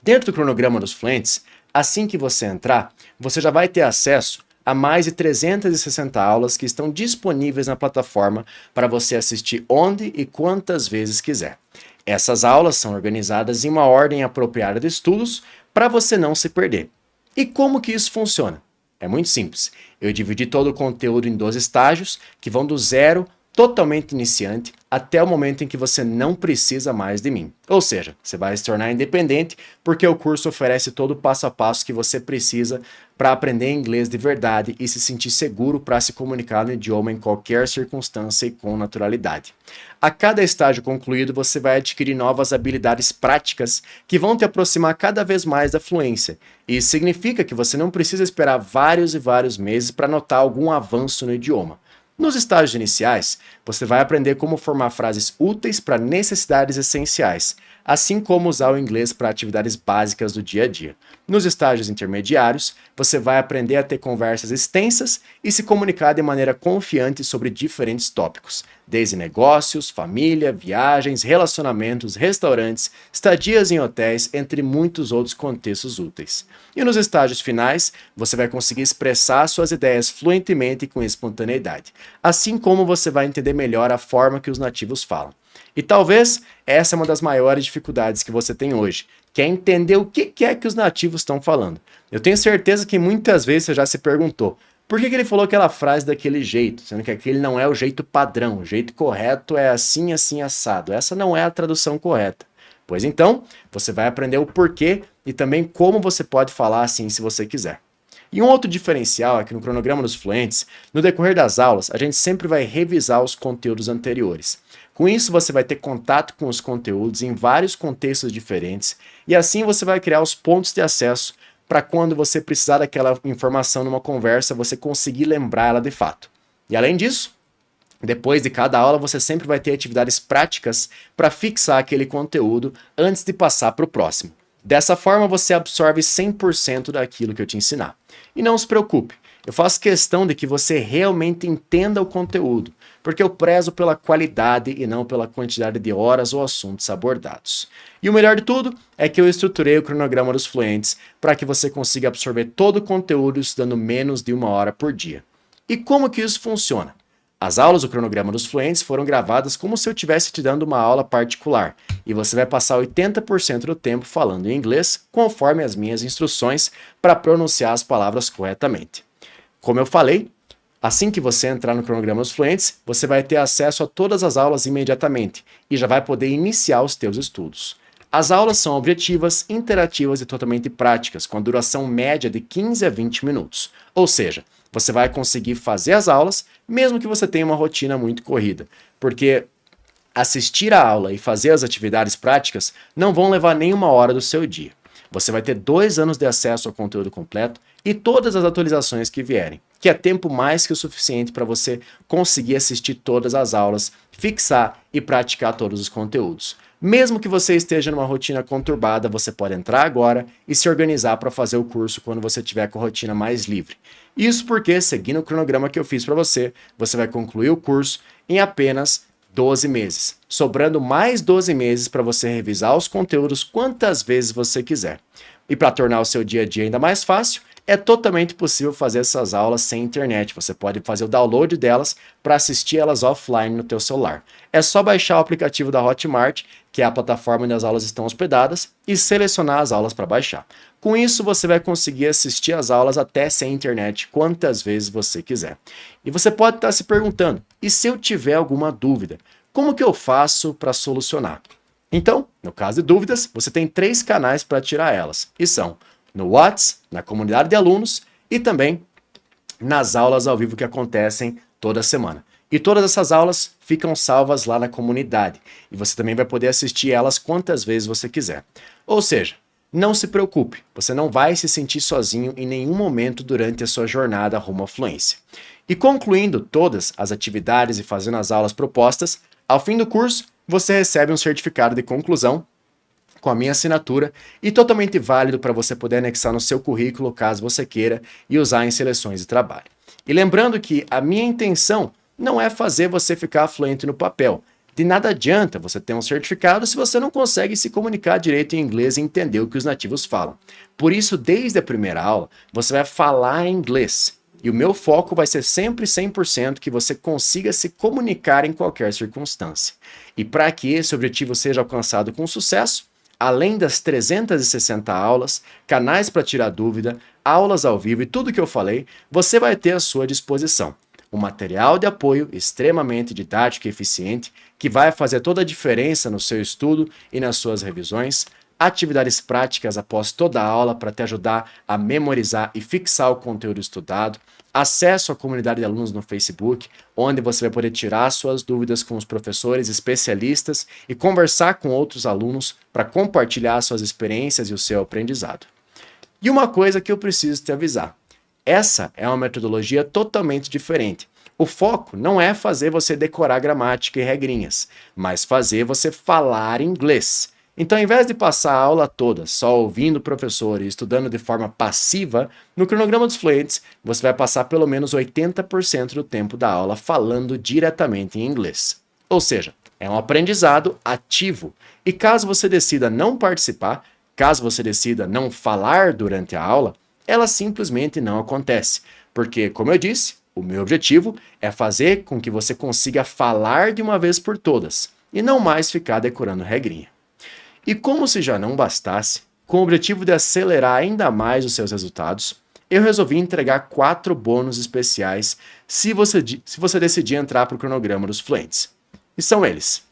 Dentro do cronograma dos fluentes, assim que você entrar, você já vai ter acesso a mais de 360 aulas que estão disponíveis na plataforma para você assistir onde e quantas vezes quiser. Essas aulas são organizadas em uma ordem apropriada de estudos para você não se perder. E como que isso funciona? É muito simples. Eu dividi todo o conteúdo em 12 estágios que vão do zero, totalmente iniciante, até o momento em que você não precisa mais de mim. Ou seja, você vai se tornar independente porque o curso oferece todo o passo a passo que você precisa para aprender inglês de verdade e se sentir seguro para se comunicar no idioma em qualquer circunstância e com naturalidade. A cada estágio concluído, você vai adquirir novas habilidades práticas que vão te aproximar cada vez mais da fluência. E isso significa que você não precisa esperar vários e vários meses para notar algum avanço no idioma. Nos estágios iniciais, você vai aprender como formar frases úteis para necessidades essenciais, assim como usar o inglês para atividades básicas do dia a dia. Nos estágios intermediários, você vai aprender a ter conversas extensas e se comunicar de maneira confiante sobre diferentes tópicos, desde negócios, família, viagens, relacionamentos, restaurantes, estadias em hotéis, entre muitos outros contextos úteis. E nos estágios finais, você vai conseguir expressar suas ideias fluentemente e com espontaneidade, assim como você vai entender melhor a forma que os nativos falam. E talvez essa é uma das maiores dificuldades que você tem hoje, que é entender o que é que os nativos estão falando. Eu tenho certeza que muitas vezes você já se perguntou, por que ele falou aquela frase daquele jeito, sendo que aquele não é o jeito padrão, o jeito correto é assim, assim, assado. Essa não é a tradução correta. Pois então, você vai aprender o porquê e também como você pode falar assim se você quiser. E um outro diferencial é que no cronograma dos fluentes, no decorrer das aulas, a gente sempre vai revisar os conteúdos anteriores. Com isso, você vai ter contato com os conteúdos em vários contextos diferentes e assim você vai criar os pontos de acesso para quando você precisar daquela informação numa conversa, você conseguir lembrar ela de fato. E além disso, depois de cada aula, você sempre vai ter atividades práticas para fixar aquele conteúdo antes de passar para o próximo. Dessa forma, você absorve 100% daquilo que eu te ensinar. E não se preocupe, eu faço questão de que você realmente entenda o conteúdo, porque eu prezo pela qualidade e não pela quantidade de horas ou assuntos abordados. E o melhor de tudo é que eu estruturei o cronograma dos fluentes para que você consiga absorver todo o conteúdo estudando menos de 1 hora por dia. E como que isso funciona? As aulas do cronograma dos fluentes foram gravadas como se eu estivesse te dando uma aula particular, e você vai passar 80% do tempo falando em inglês, conforme as minhas instruções para pronunciar as palavras corretamente. Como eu falei, Assim que você entrar no cronograma dos Fluentes, você vai ter acesso a todas as aulas imediatamente e já vai poder iniciar os teus estudos. As aulas são objetivas, interativas e totalmente práticas, com a duração média de 15 a 20 minutos. Ou seja, você vai conseguir fazer as aulas, mesmo que você tenha uma rotina muito corrida, porque assistir a aula e fazer as atividades práticas não vão levar nenhuma hora do seu dia. Você vai ter 2 anos de acesso ao conteúdo completo e todas as atualizações que vierem, que é tempo mais que o suficiente para você conseguir assistir todas as aulas, fixar e praticar todos os conteúdos. Mesmo que você esteja numa rotina conturbada, você pode entrar agora e se organizar para fazer o curso quando você tiver com a rotina mais livre. Isso porque, seguindo o cronograma que eu fiz para você, você vai concluir o curso em apenas 12 meses, sobrando mais 12 meses para você revisar os conteúdos quantas vezes você quiser. E para tornar o seu dia a dia ainda mais fácil, é totalmente possível fazer essas aulas sem internet. Você pode fazer o download delas para assistir elas offline no teu celular. É só baixar o aplicativo da Hotmart, que é a plataforma onde as aulas estão hospedadas, e selecionar as aulas para baixar. Com isso, você vai conseguir assistir as aulas até sem internet, quantas vezes você quiser. E você pode estar se perguntando, e se eu tiver alguma dúvida, como que eu faço para solucionar? Então, no caso de dúvidas, você tem 3 canais para tirar elas, e são no WhatsApp, na comunidade de alunos e também nas aulas ao vivo que acontecem toda semana. E todas essas aulas ficam salvas lá na comunidade e você também vai poder assistir elas quantas vezes você quiser. Ou seja, não se preocupe, você não vai se sentir sozinho em nenhum momento durante a sua jornada rumo à fluência. E concluindo todas as atividades e fazendo as aulas propostas, ao fim do curso você recebe um certificado de conclusão com a minha assinatura e totalmente válido para você poder anexar no seu currículo caso você queira e usar em seleções de trabalho. E lembrando que a minha intenção não é fazer você ficar fluente no papel. De nada adianta você ter um certificado se você não consegue se comunicar direito em inglês e entender o que os nativos falam. Por isso, desde a primeira aula, você vai falar em inglês. E o meu foco vai ser sempre 100% que você consiga se comunicar em qualquer circunstância. E para que esse objetivo seja alcançado com sucesso, além das 360 aulas, canais para tirar dúvida, aulas ao vivo e tudo que eu falei, você vai ter à sua disposição um material de apoio extremamente didático e eficiente que vai fazer toda a diferença no seu estudo e nas suas revisões, atividades práticas após toda a aula para te ajudar a memorizar e fixar o conteúdo estudado, acesso à comunidade de alunos no Facebook, onde você vai poder tirar suas dúvidas com os professores especialistas e conversar com outros alunos para compartilhar suas experiências e o seu aprendizado. E uma coisa que eu preciso te avisar, essa é uma metodologia totalmente diferente. O foco não é fazer você decorar gramática e regrinhas, mas fazer você falar inglês. Então, ao invés de passar a aula toda só ouvindo o professor e estudando de forma passiva, no cronograma dos fluentes, você vai passar pelo menos 80% do tempo da aula falando diretamente em inglês. Ou seja, é um aprendizado ativo. E caso você decida não participar, caso você decida não falar durante a aula, ela simplesmente não acontece. Porque, como eu disse, o meu objetivo é fazer com que você consiga falar de uma vez por todas e não mais ficar decorando regrinha. E como se já não bastasse, com o objetivo de acelerar ainda mais os seus resultados, eu resolvi entregar 4 bônus especiais se você decidir entrar para o cronograma dos fluentes. E são eles.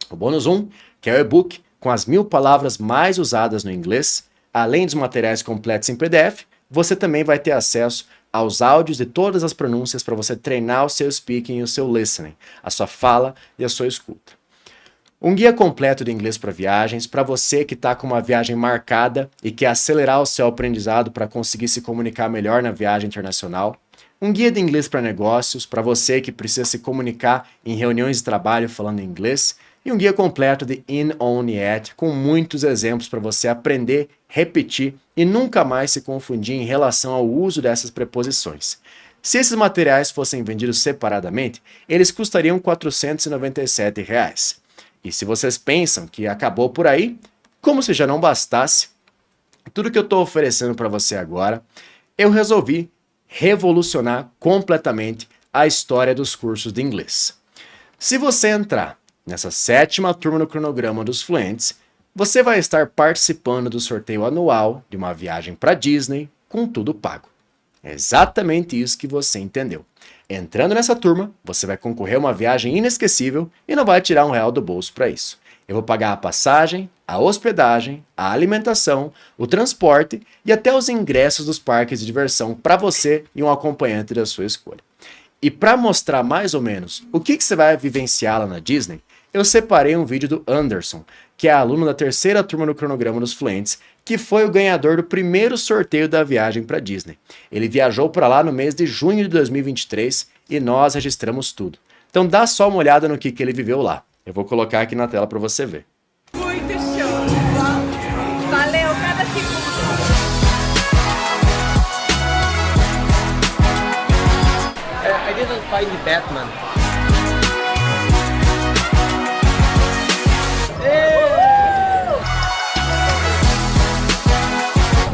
O bônus 1, que é o e-book com as 1000 palavras mais usadas no inglês, além dos materiais completos em PDF, você também vai ter acesso aos áudios de todas as pronúncias para você treinar o seu speaking e o seu listening, a sua fala e a sua escuta. Um guia completo de inglês para viagens, para você que está com uma viagem marcada e quer acelerar o seu aprendizado para conseguir se comunicar melhor na viagem internacional. Um guia de inglês para negócios, para você que precisa se comunicar em reuniões de trabalho falando inglês. E um guia completo de In, On e At, com muitos exemplos para você aprender, repetir e nunca mais se confundir em relação ao uso dessas preposições. Se esses materiais fossem vendidos separadamente, eles custariam R$ 497. E se vocês pensam que acabou por aí, como se já não bastasse, tudo que eu estou oferecendo para você agora, eu resolvi revolucionar completamente a história dos cursos de inglês. Se você entrar nessa 7ª turma no cronograma dos fluentes, você vai estar participando do sorteio anual de uma viagem para Disney com tudo pago. É exatamente isso que você entendeu. Entrando nessa turma, você vai concorrer a uma viagem inesquecível e não vai tirar R$1 do bolso para isso. Eu vou pagar a passagem, a hospedagem, a alimentação, o transporte e até os ingressos dos parques de diversão para você e um acompanhante da sua escolha. E para mostrar mais ou menos o que você vai vivenciar lá na Disney, eu separei um vídeo do Anderson, que é aluno da terceira turma do Cronograma dos Fluentes, que foi o ganhador do primeiro sorteio da viagem para Disney. Ele viajou para lá no mês de junho de 2023 e nós registramos tudo. Então dá só uma olhada no que ele viveu lá. Eu vou colocar aqui na tela para você ver. Muito show! Valeu cada segundo! I didn't find the Batman.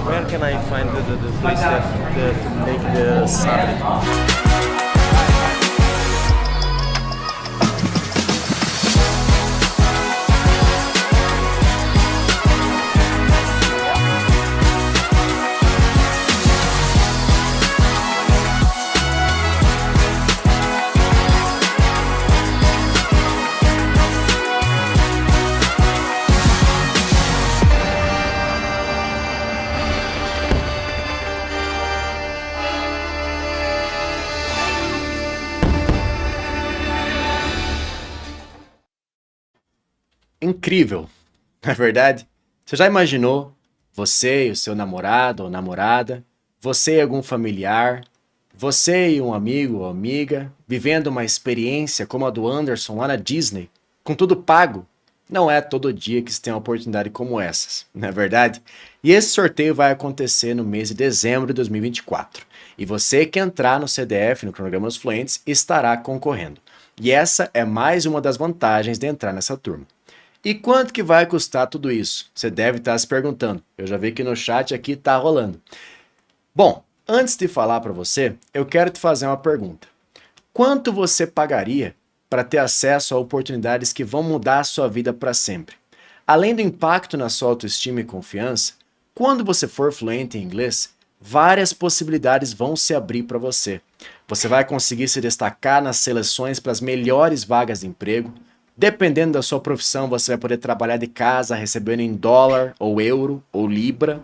Where can I find the place to make the sabre? Incrível, não é verdade? Você já imaginou você e o seu namorado ou namorada, você e algum familiar, você e um amigo ou amiga, vivendo uma experiência como a do Anderson lá na Disney, com tudo pago? Não é todo dia que se tem uma oportunidade como essas, não é verdade? E esse sorteio vai acontecer no mês de dezembro de 2024. E você que entrar no CDF, no Cronograma dos Fluentes, estará concorrendo. E essa é mais uma das vantagens de entrar nessa turma. E quanto que vai custar tudo isso? Você deve estar se perguntando. Eu já vi que no chat aqui está rolando. Bom, antes de falar para você, eu quero te fazer uma pergunta. Quanto você pagaria para ter acesso a oportunidades que vão mudar a sua vida para sempre? Além do impacto na sua autoestima e confiança, quando você for fluente em inglês, várias possibilidades vão se abrir para você. Você vai conseguir se destacar nas seleções para as melhores vagas de emprego. Dependendo da sua profissão, você vai poder trabalhar de casa recebendo em dólar, ou euro, ou libra.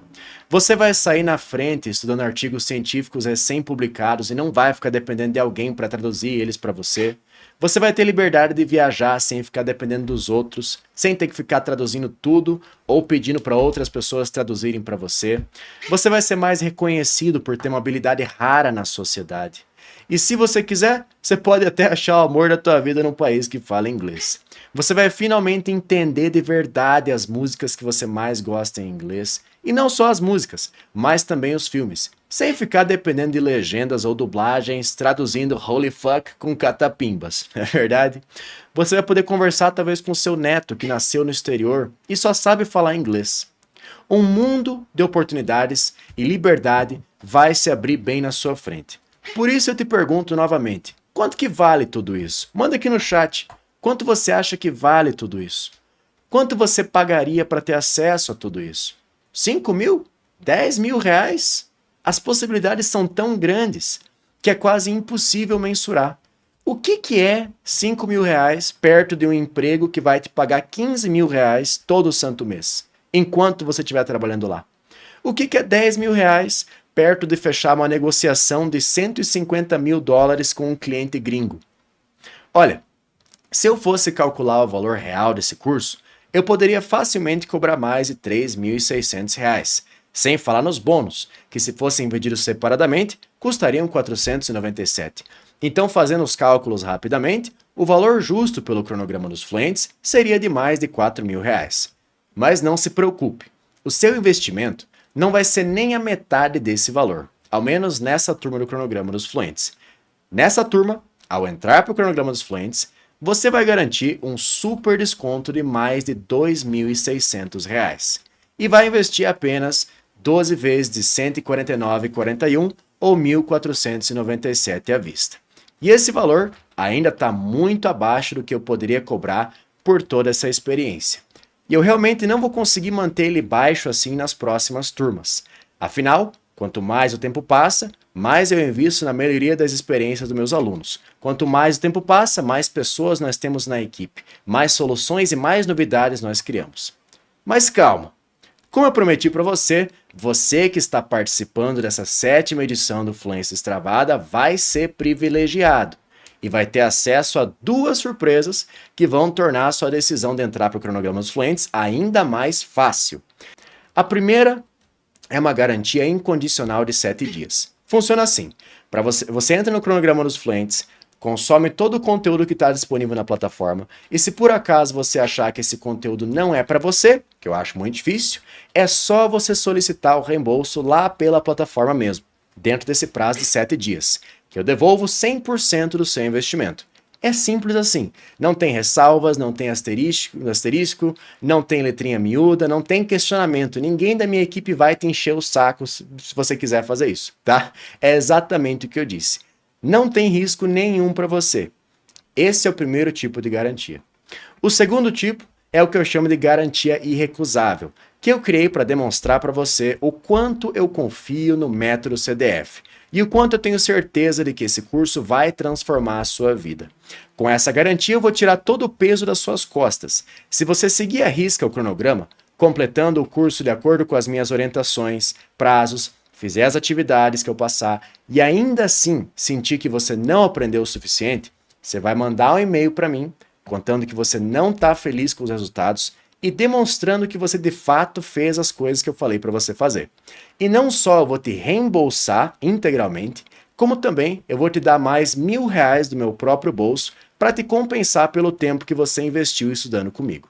Você vai sair na frente estudando artigos científicos recém-publicados e não vai ficar dependendo de alguém para traduzir eles para você. Você vai ter liberdade de viajar sem ficar dependendo dos outros, sem ter que ficar traduzindo tudo ou pedindo para outras pessoas traduzirem para você. Você vai ser mais reconhecido por ter uma habilidade rara na sociedade. E se você quiser, você pode até achar o amor da tua vida num país que fala inglês. Você vai finalmente entender de verdade as músicas que você mais gosta em inglês. E não só as músicas, mas também os filmes. Sem ficar dependendo de legendas ou dublagens, traduzindo holy fuck com catapimbas, não é verdade? Você vai poder conversar talvez com seu neto que nasceu no exterior e só sabe falar inglês. Um mundo de oportunidades e liberdade vai se abrir bem na sua frente. Por isso eu te pergunto novamente, quanto que vale tudo isso? Manda aqui no chat, quanto você acha que vale tudo isso? Quanto você pagaria para ter acesso a tudo isso? 5 mil? 10 mil reais? As possibilidades são tão grandes que é quase impossível mensurar. O que é 5 mil reais perto de um emprego que vai te pagar 15 mil reais todo santo mês, enquanto você estiver trabalhando lá? O que é 10 mil reais perto de fechar uma negociação de 150 mil dólares com um cliente gringo? Olha, se eu fosse calcular o valor real desse curso, eu poderia facilmente cobrar mais de 3.600 reais, sem falar nos bônus, que se fossem vendidos separadamente, custariam 497. Então, fazendo os cálculos rapidamente, o valor justo pelo Cronograma dos Fluentes seria de mais de 4 mil reais. Mas não se preocupe, o seu investimento não vai ser nem a metade desse valor, ao menos nessa turma do Cronograma dos Fluentes. Nessa turma, ao entrar para o Cronograma dos Fluentes, você vai garantir um super desconto de mais de R$ 2.600 e vai investir apenas 12 vezes de R$ 149,41 ou R$ 1.497 à vista. E esse valor ainda está muito abaixo do que eu poderia cobrar por toda essa experiência. E eu realmente não vou conseguir manter ele baixo assim nas próximas turmas. Afinal, Quanto mais o tempo passa, mais eu invisto na melhoria das experiências dos meus alunos. Quanto mais o tempo passa, mais pessoas nós temos na equipe, mais soluções e mais novidades nós criamos. Mas calma! Como eu prometi para você, você que está participando dessa 7ª edição do Fluência Destravada vai ser privilegiado e vai ter acesso a 2 surpresas que vão tornar a sua decisão de entrar para o cronograma dos fluentes ainda mais fácil. A primeira é uma garantia incondicional de 7 dias. Funciona assim: para você entra no cronograma dos fluentes, consome todo o conteúdo que está disponível na plataforma, e se por acaso você achar que esse conteúdo não é para você, que eu acho muito difícil, é só você solicitar o reembolso lá pela plataforma mesmo, dentro desse prazo de 7 dias, que eu devolvo 100% do seu investimento. É simples assim, não tem ressalvas, não tem asterisco, não tem letrinha miúda, não tem questionamento, ninguém da minha equipe vai te encher o saco se você quiser fazer isso, tá? É exatamente o que eu disse. Não tem risco nenhum para você. Esse é o primeiro tipo de garantia. O segundo tipo é o que eu chamo de garantia irrecusável, que eu criei para demonstrar para você o quanto eu confio no método CDF e o quanto eu tenho certeza de que esse curso vai transformar a sua vida. Com essa garantia eu vou tirar todo o peso das suas costas. Se você seguir à risca o cronograma, completando o curso de acordo com as minhas orientações, prazos, fizer as atividades que eu passar e ainda assim sentir que você não aprendeu o suficiente, você vai mandar um e-mail para mim contando que você não está feliz com os resultados e demonstrando que você de fato fez as coisas que eu falei para você fazer. E não só eu vou te reembolsar integralmente, como também eu vou te dar mais R$1.000 do meu próprio bolso para te compensar pelo tempo que você investiu estudando comigo.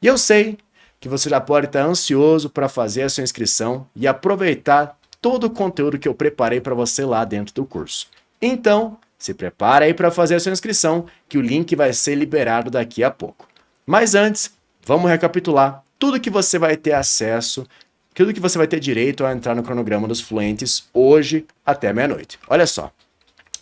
E eu sei que você já pode estar ansioso para fazer a sua inscrição e aproveitar todo o conteúdo que eu preparei para você lá dentro do curso. Então, se prepara aí para fazer a sua inscrição, que o link vai ser liberado daqui a pouco. Mas antes, vamos recapitular tudo que você vai ter acesso, tudo que você vai ter direito a entrar no cronograma dos fluentes hoje até meia-noite. Olha só.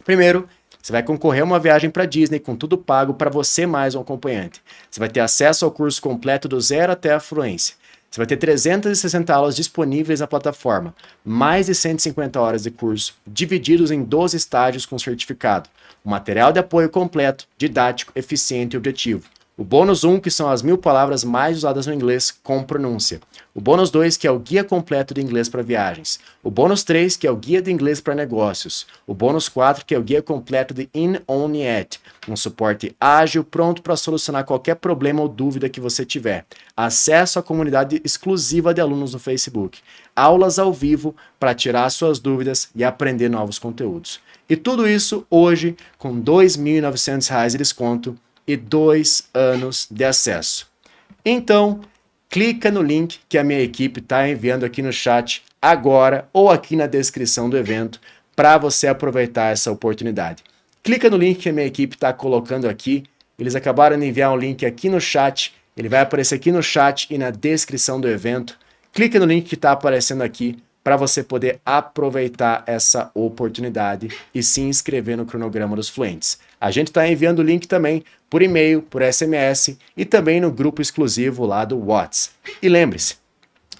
Primeiro, você vai concorrer a uma viagem para Disney com tudo pago para você mais um acompanhante. Você vai ter acesso ao curso completo do zero até a fluência. Você vai ter 360 aulas disponíveis na plataforma, mais de 150 horas de curso, divididos em 12 estágios com certificado. Um material de apoio completo, didático, eficiente e objetivo. O bônus 1, que são as 1000 palavras mais usadas no inglês com pronúncia. O bônus 2, que é o guia completo de inglês para viagens. O bônus 3, que é o guia de inglês para negócios. O bônus 4, que é o guia completo de In On Yet. Um suporte ágil, pronto para solucionar qualquer problema ou dúvida que você tiver. Acesso à comunidade exclusiva de alunos no Facebook. Aulas ao vivo para tirar suas dúvidas e aprender novos conteúdos. E tudo isso hoje com R$ 2.900 de desconto e 2 anos de acesso. Então, clica no link que a minha equipe está enviando aqui no chat agora ou aqui na descrição do evento para você aproveitar essa oportunidade. Clica no link que a minha equipe está colocando aqui. Eles acabaram de enviar um link aqui no chat. Ele vai aparecer aqui no chat e na descrição do evento. Clica no link que está aparecendo aqui para você poder aproveitar essa oportunidade e se inscrever no cronograma dos fluentes. A gente está enviando o link também por e-mail, por SMS e também no grupo exclusivo lá do WhatsApp. E lembre-se,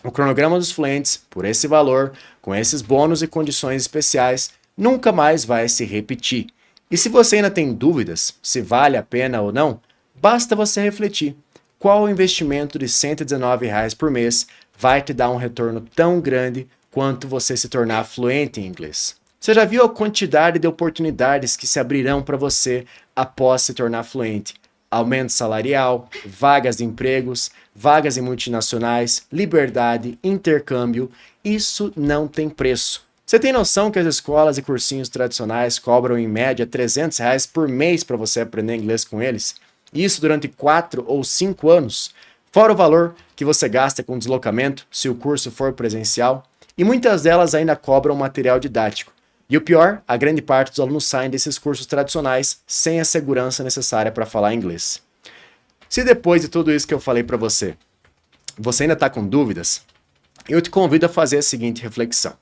o cronograma dos fluentes, por esse valor, com esses bônus e condições especiais, nunca mais vai se repetir. E se você ainda tem dúvidas se vale a pena ou não, basta você refletir. Qual o investimento de R$ 119 por mês vai te dar um retorno tão grande quanto você se tornar fluente em inglês? Você já viu a quantidade de oportunidades que se abrirão para você após se tornar fluente? Aumento salarial, vagas de empregos, vagas em multinacionais, liberdade, intercâmbio, isso não tem preço. Você tem noção que as escolas e cursinhos tradicionais cobram em média R$ 300 por mês para você aprender inglês com eles? Isso durante 4 ou 5 anos? Fora o valor que você gasta com deslocamento se o curso for presencial? E muitas delas ainda cobram material didático. E o pior, a grande parte dos alunos saem desses cursos tradicionais sem a segurança necessária para falar inglês. Se depois de tudo isso que eu falei para você, você ainda está com dúvidas, eu te convido a fazer a seguinte reflexão.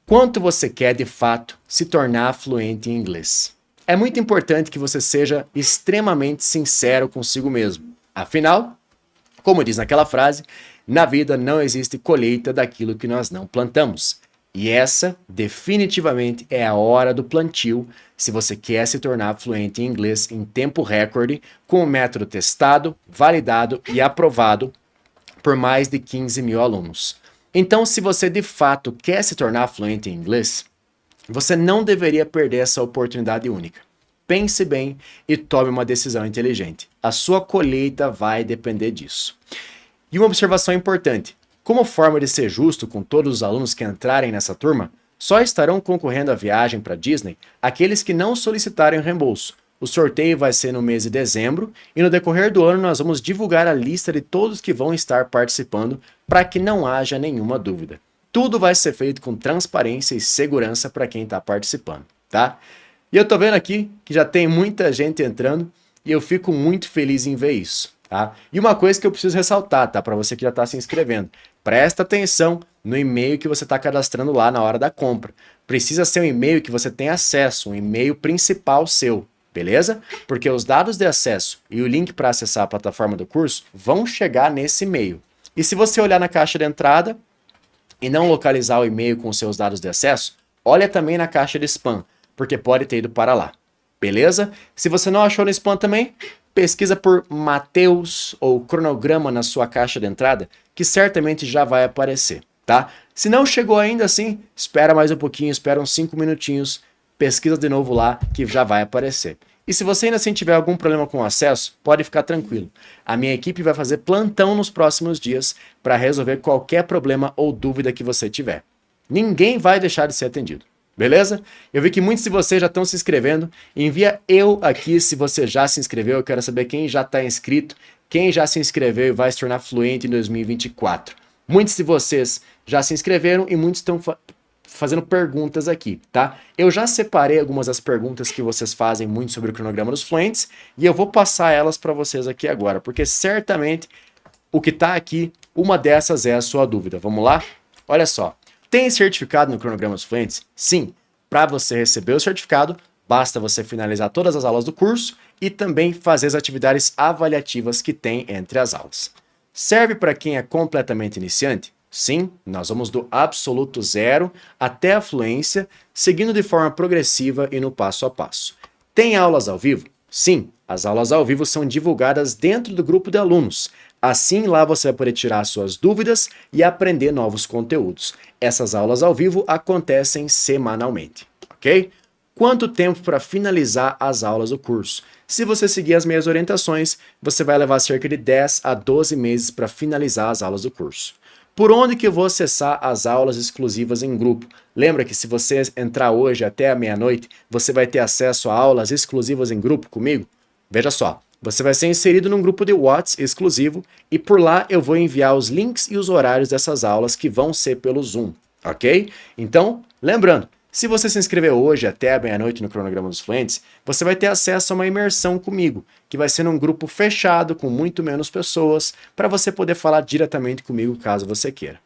Quanto você quer de fato se tornar fluente em inglês? É muito importante que você seja extremamente sincero consigo mesmo. Afinal, como diz naquela frase, na vida não existe colheita daquilo que nós não plantamos. E essa, definitivamente, é a hora do plantio se você quer se tornar fluente em inglês em tempo recorde, com o método testado, validado e aprovado por mais de 15 mil alunos. Então, se você de fato quer se tornar fluente em inglês, você não deveria perder essa oportunidade única. Pense bem e tome uma decisão inteligente. A sua colheita vai depender disso. E uma observação importante: como forma de ser justo com todos os alunos que entrarem nessa turma, só estarão concorrendo à viagem para Disney aqueles que não solicitarem reembolso. O sorteio vai ser no mês de dezembro e no decorrer do ano nós vamos divulgar a lista de todos que vão estar participando para que não haja nenhuma dúvida. Tudo vai ser feito com transparência e segurança para quem está participando, tá? E eu tô vendo aqui que já tem muita gente entrando e eu fico muito feliz em ver isso, tá? E uma coisa que eu preciso ressaltar, tá? Para você que já está se inscrevendo, presta atenção no e-mail que você está cadastrando lá na hora da compra. Precisa ser um e-mail que você tem acesso, um e-mail principal seu, beleza? Porque os dados de acesso e o link para acessar a plataforma do curso vão chegar nesse e-mail. E se você olhar na caixa de entrada e não localizar o e-mail com os seus dados de acesso, olha também na caixa de spam, porque pode ter ido para lá, beleza? Se você não achou no spam também, pesquisa por Mateus ou cronograma na sua caixa de entrada, que certamente já vai aparecer, tá? Se não chegou ainda assim, espera mais um pouquinho, espera uns 5 minutinhos, pesquisa de novo lá que já vai aparecer. E se você ainda assim tiver algum problema com o acesso, pode ficar tranquilo. A minha equipe vai fazer plantão nos próximos dias para resolver qualquer problema ou dúvida que você tiver. Ninguém vai deixar de ser atendido. Beleza? Eu vi que muitos de vocês já estão se inscrevendo. Envia eu aqui se você já se inscreveu. Eu quero saber quem já está inscrito, quem já se inscreveu e vai se tornar fluente em 2024. Muitos de vocês já se inscreveram e muitos estão fazendo perguntas aqui, tá? Eu já separei algumas das perguntas que vocês fazem muito sobre o cronograma dos fluentes e eu vou passar elas para vocês aqui agora, porque certamente o que está aqui, uma dessas é a sua dúvida. Vamos lá? Olha só. Tem certificado no cronograma dos fluentes? Sim. Para você receber o certificado, basta você finalizar todas as aulas do curso e também fazer as atividades avaliativas que tem entre as aulas. Serve para quem é completamente iniciante? Sim, nós vamos do absoluto zero até a fluência, seguindo de forma progressiva e no passo a passo. Tem aulas ao vivo? Sim, as aulas ao vivo são divulgadas dentro do grupo de alunos. Assim, lá você vai poder tirar suas dúvidas e aprender novos conteúdos. Essas aulas ao vivo acontecem semanalmente, ok? Quanto tempo para finalizar as aulas do curso? Se você seguir as minhas orientações, você vai levar cerca de 10 a 12 meses para finalizar as aulas do curso. Por onde que eu vou acessar as aulas exclusivas em grupo? Lembra que se você entrar hoje até a meia-noite, você vai ter acesso a aulas exclusivas em grupo comigo? Veja só, você vai ser inserido num grupo de WhatsApp exclusivo e por lá eu vou enviar os links e os horários dessas aulas que vão ser pelo Zoom, ok? Então, lembrando, se você se inscrever hoje até a meia-noite no cronograma dos fluentes, você vai ter acesso a uma imersão comigo, que vai ser num grupo fechado com muito menos pessoas, para você poder falar diretamente comigo caso você queira.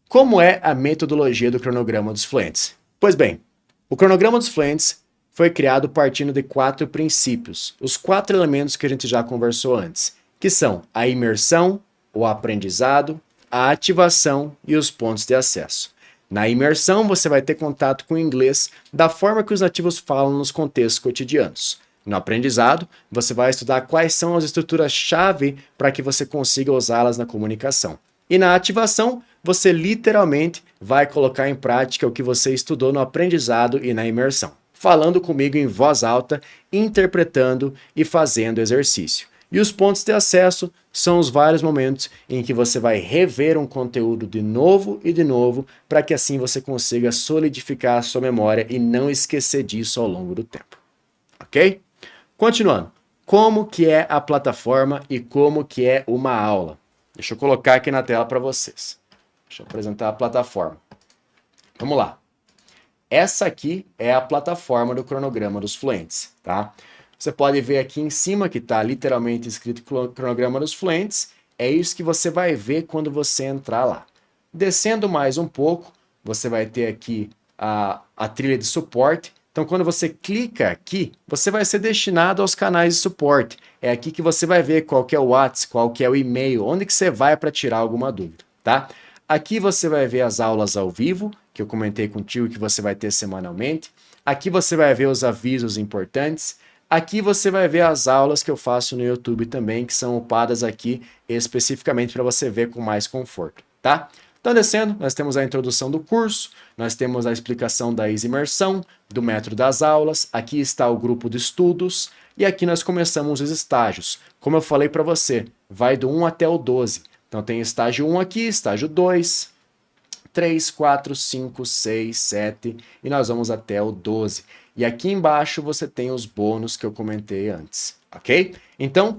Como é a metodologia do cronograma dos fluentes? Pois bem, o cronograma dos fluentes foi criado partindo de 4 princípios, os 4 elementos que a gente já conversou antes, que são a imersão, o aprendizado, a ativação e os pontos de acesso. Na imersão, você vai ter contato com o inglês da forma que os nativos falam nos contextos cotidianos. No aprendizado, você vai estudar quais são as estruturas-chave para que você consiga usá-las na comunicação. E na ativação, você literalmente vai colocar em prática o que você estudou no aprendizado e na imersão, falando comigo em voz alta, interpretando e fazendo exercício. E os pontos de acesso são os vários momentos em que você vai rever um conteúdo de novo e de novo, para que assim você consiga solidificar a sua memória e não esquecer disso ao longo do tempo. Ok? Continuando. Como que é a plataforma e como que é uma aula? Deixa eu colocar aqui na tela para vocês. Deixa eu apresentar a plataforma. Vamos lá. Essa aqui é a plataforma do cronograma dos fluentes, tá? Você pode ver aqui em cima que está literalmente escrito cronograma dos fluentes. É isso que você vai ver quando você entrar lá. Descendo mais um pouco, você vai ter aqui a trilha de suporte. Então, quando você clica aqui, você vai ser destinado aos canais de suporte. É aqui que você vai ver qual que é o WhatsApp, qual que é o e-mail, onde que você vai para tirar alguma dúvida, tá? Aqui você vai ver as aulas ao vivo que eu comentei contigo que você vai ter semanalmente. Aqui você vai ver os avisos importantes. Aqui você vai ver as aulas que eu faço no YouTube também, que são upadas aqui especificamente para você ver com mais conforto, tá? Então, descendo, nós temos a introdução do curso, nós temos a explicação da imersão, do método das aulas, aqui está o grupo de estudos, e aqui nós começamos os estágios. Como eu falei para você, vai do 1 até o 12. Então, tem estágio 1 aqui, estágio 2, 3, 4, 5, 6, 7, e nós vamos até o 12. E aqui embaixo você tem os bônus que eu comentei antes, ok? Então,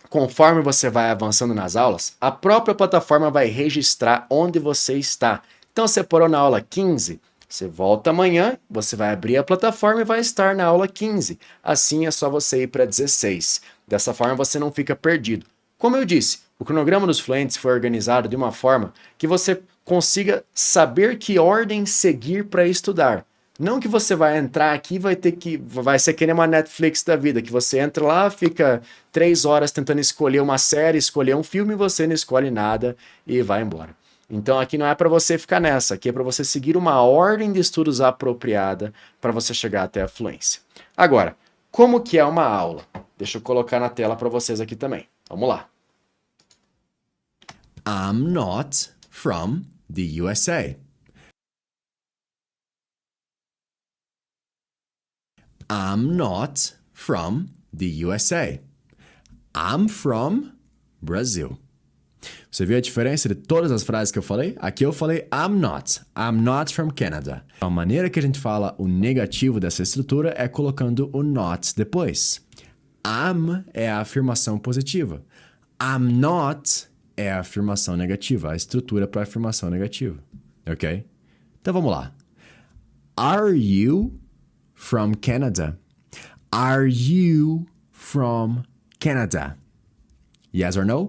conforme você vai avançando nas aulas, a própria plataforma vai registrar onde você está. Então, você parou na aula 15, você volta amanhã, você vai abrir a plataforma e vai estar na aula 15. Assim é só você ir para 16. Dessa forma você não fica perdido. Como eu disse, o cronograma dos fluentes foi organizado de uma forma que você consiga saber que ordem seguir para estudar. Não que você vai entrar aqui e vai ser que nem uma Netflix da vida, que você entra lá, fica 3 horas tentando escolher uma série, escolher um filme, e você não escolhe nada e vai embora. Então aqui não é para você ficar nessa, aqui é para você seguir uma ordem de estudos apropriada para você chegar até a fluência. Agora, como que é uma aula? Deixa eu colocar na tela para vocês aqui também. Vamos lá. I'm not from the USA. I'm not from the USA. I'm from Brazil. Você viu a diferença de todas as frases que eu falei? Aqui eu falei I'm not. I'm not from Canada. A maneira que a gente fala o negativo dessa estrutura é colocando o not depois. I'm é a afirmação positiva. I'm not é a afirmação negativa. A estrutura para a afirmação negativa. Ok? Então vamos lá. Are you from Canada? Are you from Canada? Yes or no?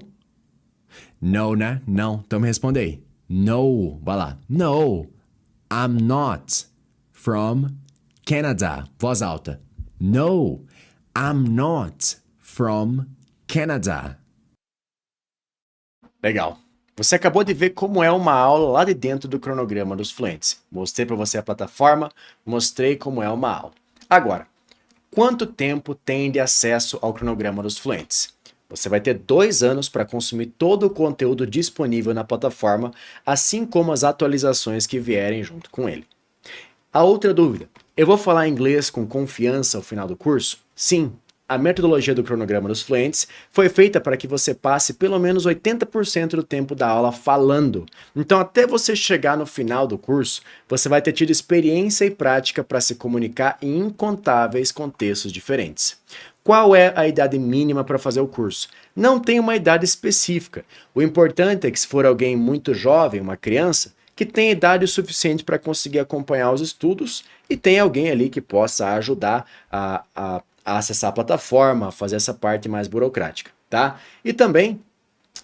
No, né? Não. Então me responde aí. No. Vai lá. No. I'm not from Canada. Voz alta. No. I'm not from Canada. Legal. Você acabou de ver como é uma aula lá de dentro do cronograma dos fluentes. Mostrei para você a plataforma, mostrei como é uma aula. Agora, quanto tempo tem de acesso ao cronograma dos fluentes? Você vai ter 2 anos para consumir todo o conteúdo disponível na plataforma, assim como as atualizações que vierem junto com ele. A outra dúvida, eu vou falar inglês com confiança ao final do curso? Sim. A metodologia do cronograma dos fluentes foi feita para que você passe pelo menos 80% do tempo da aula falando. Então, até você chegar no final do curso, você vai ter tido experiência e prática para se comunicar em incontáveis contextos diferentes. Qual é a idade mínima para fazer o curso? Não tem uma idade específica. O importante é que se for alguém muito jovem, uma criança, que tenha idade o suficiente para conseguir acompanhar os estudos e tem alguém ali que possa ajudar a acessar a plataforma, a fazer essa parte mais burocrática, tá? E também,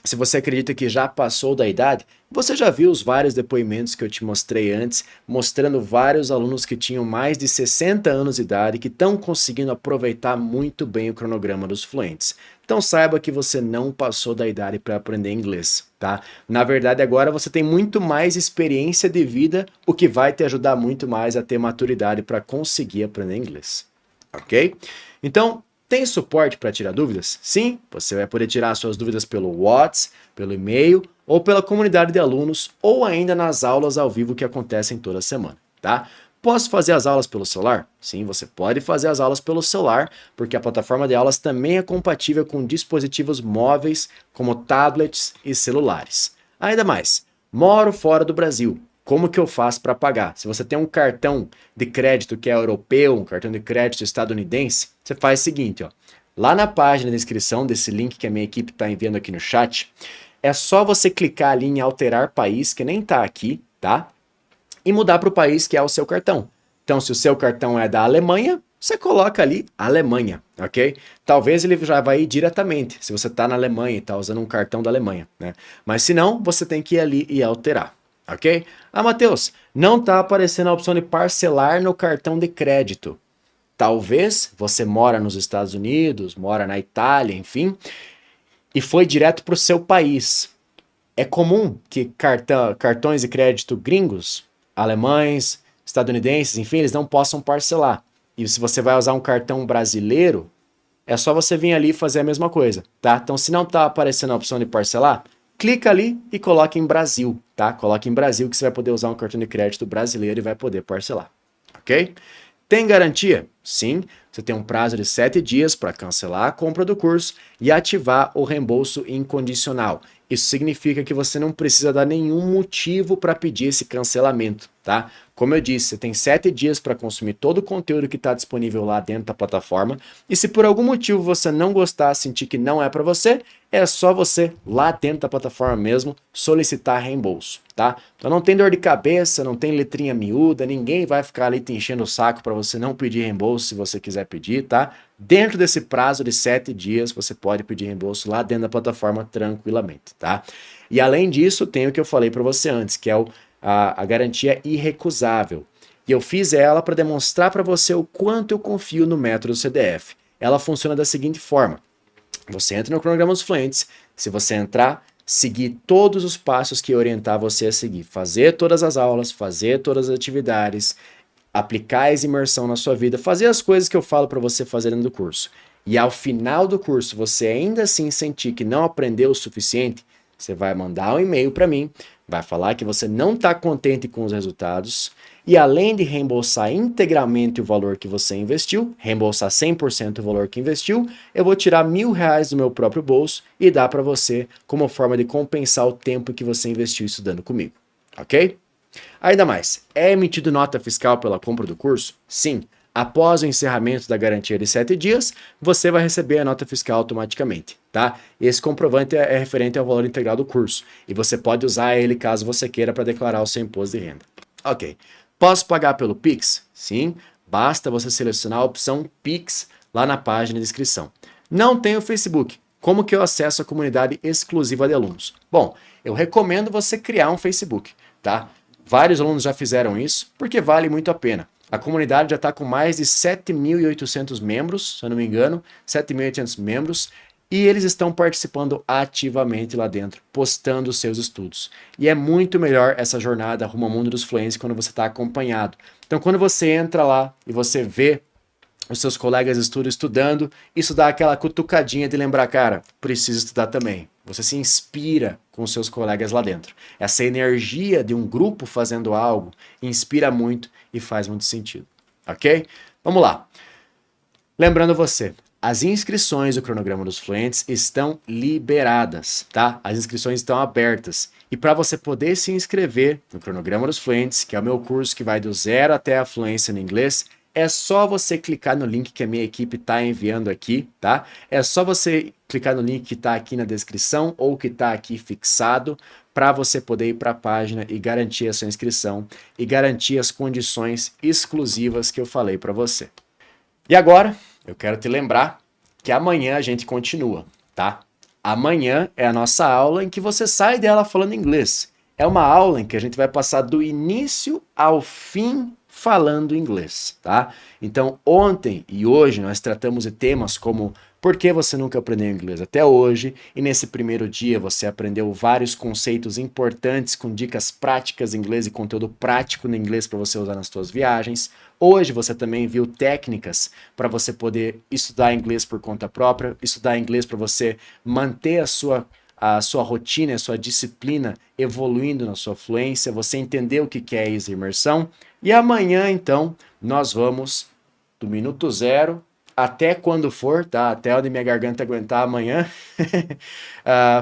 se você acredita que já passou da idade, você já viu os vários depoimentos que eu te mostrei antes, mostrando vários alunos que tinham mais de 60 anos de idade que estão conseguindo aproveitar muito bem o cronograma dos fluentes. Então saiba que você não passou da idade para aprender inglês, tá? Na verdade, agora você tem muito mais experiência de vida, o que vai te ajudar muito mais a ter maturidade para conseguir aprender inglês, ok? Então, tem suporte para tirar dúvidas? Sim, você vai poder tirar suas dúvidas pelo WhatsApp, pelo e-mail ou pela comunidade de alunos ou ainda nas aulas ao vivo que acontecem toda semana, tá? Posso fazer as aulas pelo celular? Sim, você pode fazer as aulas pelo celular, porque a plataforma de aulas também é compatível com dispositivos móveis como tablets e celulares. Ainda mais, moro fora do Brasil. Como que eu faço para pagar? Se você tem um cartão de crédito que é europeu, um cartão de crédito estadunidense, você faz o seguinte, ó. Lá na página de inscrição desse link que a minha equipe está enviando aqui no chat, é só você clicar ali em alterar país, que nem está aqui, tá? E mudar para o país que é o seu cartão. Então, se o seu cartão é da Alemanha, você coloca ali Alemanha, ok? Talvez ele já vai ir diretamente, se você está na Alemanha e está usando um cartão da Alemanha, né? Mas se não, você tem que ir ali e alterar. Ok? Ah, Matheus, não está aparecendo a opção de parcelar no cartão de crédito. Talvez você mora nos Estados Unidos, mora na Itália, enfim, e foi direto para o seu país. É comum que cartões de crédito gringos alemães, estadunidenses, enfim, eles não possam parcelar. E se você vai usar um cartão brasileiro, é só você vir ali e fazer a mesma coisa, tá? Então, se não tá aparecendo a opção de parcelar, clica ali e coloca em Brasil, tá? Coloca em Brasil que você vai poder usar um cartão de crédito brasileiro e vai poder parcelar, ok? Tem garantia? Sim, você tem um prazo de 7 dias para cancelar a compra do curso e ativar o reembolso incondicional. Isso significa que você não precisa dar nenhum motivo para pedir esse cancelamento, tá? Como eu disse, você tem 7 dias para consumir todo o conteúdo que está disponível lá dentro da plataforma. E se por algum motivo você não gostar, sentir que não é para você, é só você, lá dentro da plataforma mesmo, solicitar reembolso, tá? Então não tem dor de cabeça, não tem letrinha miúda, ninguém vai ficar ali te enchendo o saco para você não pedir reembolso se você quiser pedir, tá? Dentro desse prazo de 7 dias, você pode pedir reembolso lá dentro da plataforma tranquilamente, tá? E além disso, tem o que eu falei para você antes, que é a garantia irrecusável. E eu fiz ela para demonstrar para você o quanto eu confio no método CDF. Ela funciona da seguinte forma. Você entra no cronograma dos fluentes, se você entrar, seguir todos os passos que eu orientar você a seguir, fazer todas as aulas, fazer todas as atividades, aplicar a imersão na sua vida, fazer as coisas que eu falo para você fazer dentro do curso. E ao final do curso, você ainda assim sentir que não aprendeu o suficiente, você vai mandar um e-mail para mim, vai falar que você não está contente com os resultados e além de reembolsar integralmente o valor que você investiu, reembolsar 100% o valor que investiu, eu vou tirar R$1.000 do meu próprio bolso e dar para você como forma de compensar o tempo que você investiu estudando comigo, ok? Ainda mais, é emitido nota fiscal pela compra do curso? Sim. Após o encerramento da garantia de 7 dias, você vai receber a nota fiscal automaticamente, tá? Esse comprovante é referente ao valor integral do curso e você pode usar ele caso você queira para declarar o seu imposto de renda. Ok. Posso pagar pelo Pix? Sim. Basta você selecionar a opção Pix lá na página de inscrição. Não tem o Facebook. Como que eu acesso a comunidade exclusiva de alunos? Bom, eu recomendo você criar um Facebook, tá? Vários alunos já fizeram isso porque vale muito a pena. A comunidade já está com mais de 7.800 membros, se eu não me engano, 7.800 membros, e eles estão participando ativamente lá dentro, postando os seus estudos. E é muito melhor essa jornada rumo ao mundo dos fluentes quando você está acompanhado. Então, quando você entra lá e você vê os seus colegas estudando, isso dá aquela cutucadinha de lembrar, cara, preciso estudar também. Você se inspira com os seus colegas lá dentro. Essa energia de um grupo fazendo algo inspira muito e faz muito sentido, ok? Vamos lá. Lembrando você, as inscrições do cronograma dos fluentes estão liberadas, tá? As inscrições estão abertas. E para você poder se inscrever no cronograma dos fluentes, que é o meu curso que vai do zero até a fluência no inglês, é só você clicar no link que a minha equipe está enviando aqui, tá? É só você clicar no link que está aqui na descrição ou que está aqui fixado para você poder ir para a página e garantir a sua inscrição e garantir as condições exclusivas que eu falei para você. E agora, eu quero te lembrar que amanhã a gente continua, tá? Amanhã é a nossa aula em que você sai dela falando inglês. É uma aula em que a gente vai passar do início ao fim falando inglês, tá? Então, ontem e hoje nós tratamos de temas como por que você nunca aprendeu inglês até hoje, e nesse primeiro dia você aprendeu vários conceitos importantes com dicas práticas em inglês e conteúdo prático no inglês para você usar nas suas viagens. Hoje você também viu técnicas para você poder estudar inglês por conta própria, estudar inglês para você manter a sua rotina, a sua disciplina evoluindo na sua fluência, você entender o que é Easy Imersão. E amanhã, então, nós vamos do minuto zero até quando for, tá? Até onde minha garganta aguentar amanhã,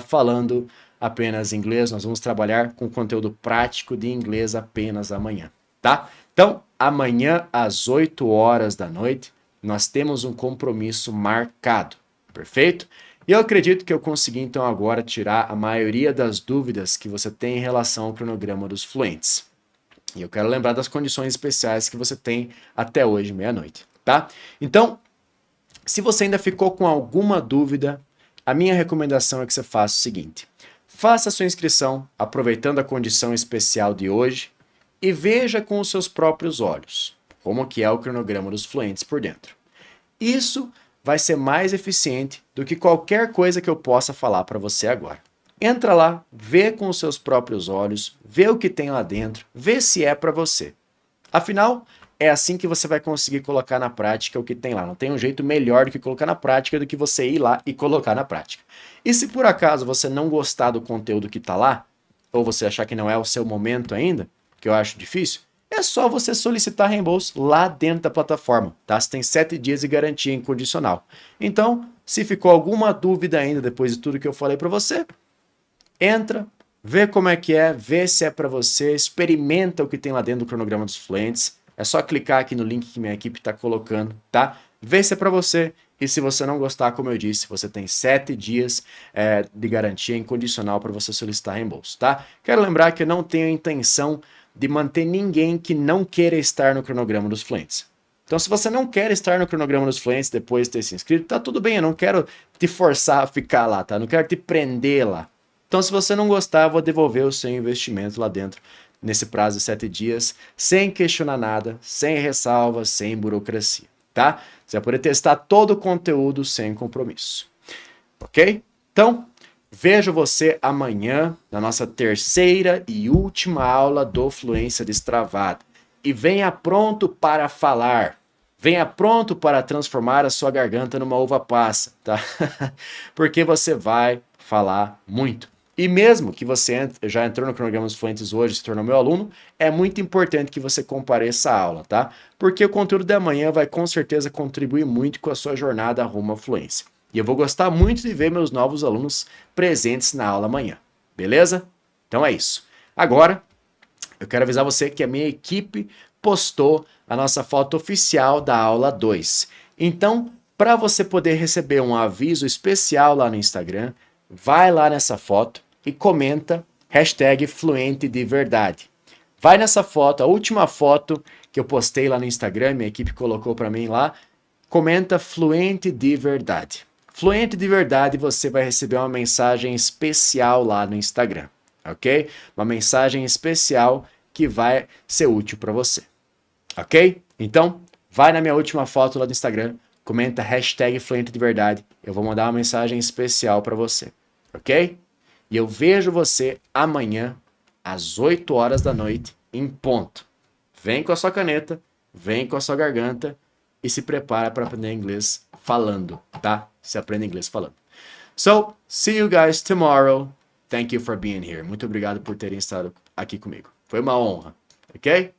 falando apenas inglês. Nós vamos trabalhar com conteúdo prático de inglês apenas amanhã, tá? Então, amanhã às 8 horas da noite, nós temos um compromisso marcado, perfeito? E eu acredito que eu consegui, então, agora tirar a maioria das dúvidas que você tem em relação ao cronograma dos fluentes. E eu quero lembrar das condições especiais que você tem até hoje, meia-noite, tá? Então, se você ainda ficou com alguma dúvida, a minha recomendação é que você faça o seguinte. Faça a sua inscrição, aproveitando a condição especial de hoje, e veja com os seus próprios olhos como que é o cronograma dos fluentes por dentro. Isso vai ser mais eficiente do que qualquer coisa que eu possa falar para você agora, Entra lá, vê com os seus próprios olhos, vê o que tem lá dentro, vê se é para você. Afinal, é assim que você vai conseguir colocar na prática o que tem lá. Não tem um jeito melhor do que colocar na prática do que você ir lá e colocar na prática. E se por acaso você não gostar do conteúdo que está lá, ou você achar que não é o seu momento ainda, que eu acho difícil, é só você solicitar reembolso lá dentro da plataforma, tá? Você tem 7 dias de garantia incondicional. Então, se ficou alguma dúvida ainda depois de tudo que eu falei para você, entra, vê como é que é, vê se é para você, experimenta o que tem lá dentro do cronograma dos fluentes. É só clicar aqui no link que minha equipe está colocando, tá? Vê se é para você. E se você não gostar, como eu disse, você tem 7 dias de garantia incondicional para você solicitar reembolso, tá? Quero lembrar que eu não tenho intenção de manter ninguém que não queira estar no cronograma dos fluentes. Então, se você não quer estar no cronograma dos fluentes depois de ter se inscrito, tá tudo bem, eu não quero te forçar a ficar lá, tá? Eu não quero te prender lá. Então, se você não gostar, eu vou devolver o seu investimento lá dentro, nesse prazo de 7 dias, sem questionar nada, sem ressalvas, sem burocracia, tá? Você vai poder testar todo o conteúdo sem compromisso, ok? Então, vejo você amanhã na nossa terceira e última aula do Fluência Destravada. E venha pronto para falar. Venha pronto para transformar a sua garganta numa uva passa, tá? Porque você vai falar muito. E mesmo que você já entrou no cronograma dos fluentes hoje e se tornou meu aluno, é muito importante que você compareça à aula, tá? Porque o conteúdo da manhã vai com certeza contribuir muito com a sua jornada rumo à fluência. E eu vou gostar muito de ver meus novos alunos presentes na aula amanhã, beleza? Então é isso. Agora, eu quero avisar você que a minha equipe postou a nossa foto oficial da aula 2. Então, para você poder receber um aviso especial lá no Instagram, vai lá nessa foto e comenta #fluente de verdade. Vai nessa foto, a última foto que eu postei lá no Instagram, minha equipe colocou para mim lá, comenta fluente de verdade. Fluente de verdade, você vai receber uma mensagem especial lá no Instagram, ok? Uma mensagem especial que vai ser útil para você, ok? Então, vai na minha última foto lá do Instagram, comenta #fluente de verdade, eu vou mandar uma mensagem especial para você, ok? E eu vejo você amanhã, às 8 horas da noite, em ponto. Vem com a sua caneta, vem com a sua garganta e se prepara para aprender inglês falando, tá? Se aprende inglês falando. So, see you guys tomorrow. Thank you for being here. Muito obrigado por terem estado aqui comigo. Foi uma honra, ok?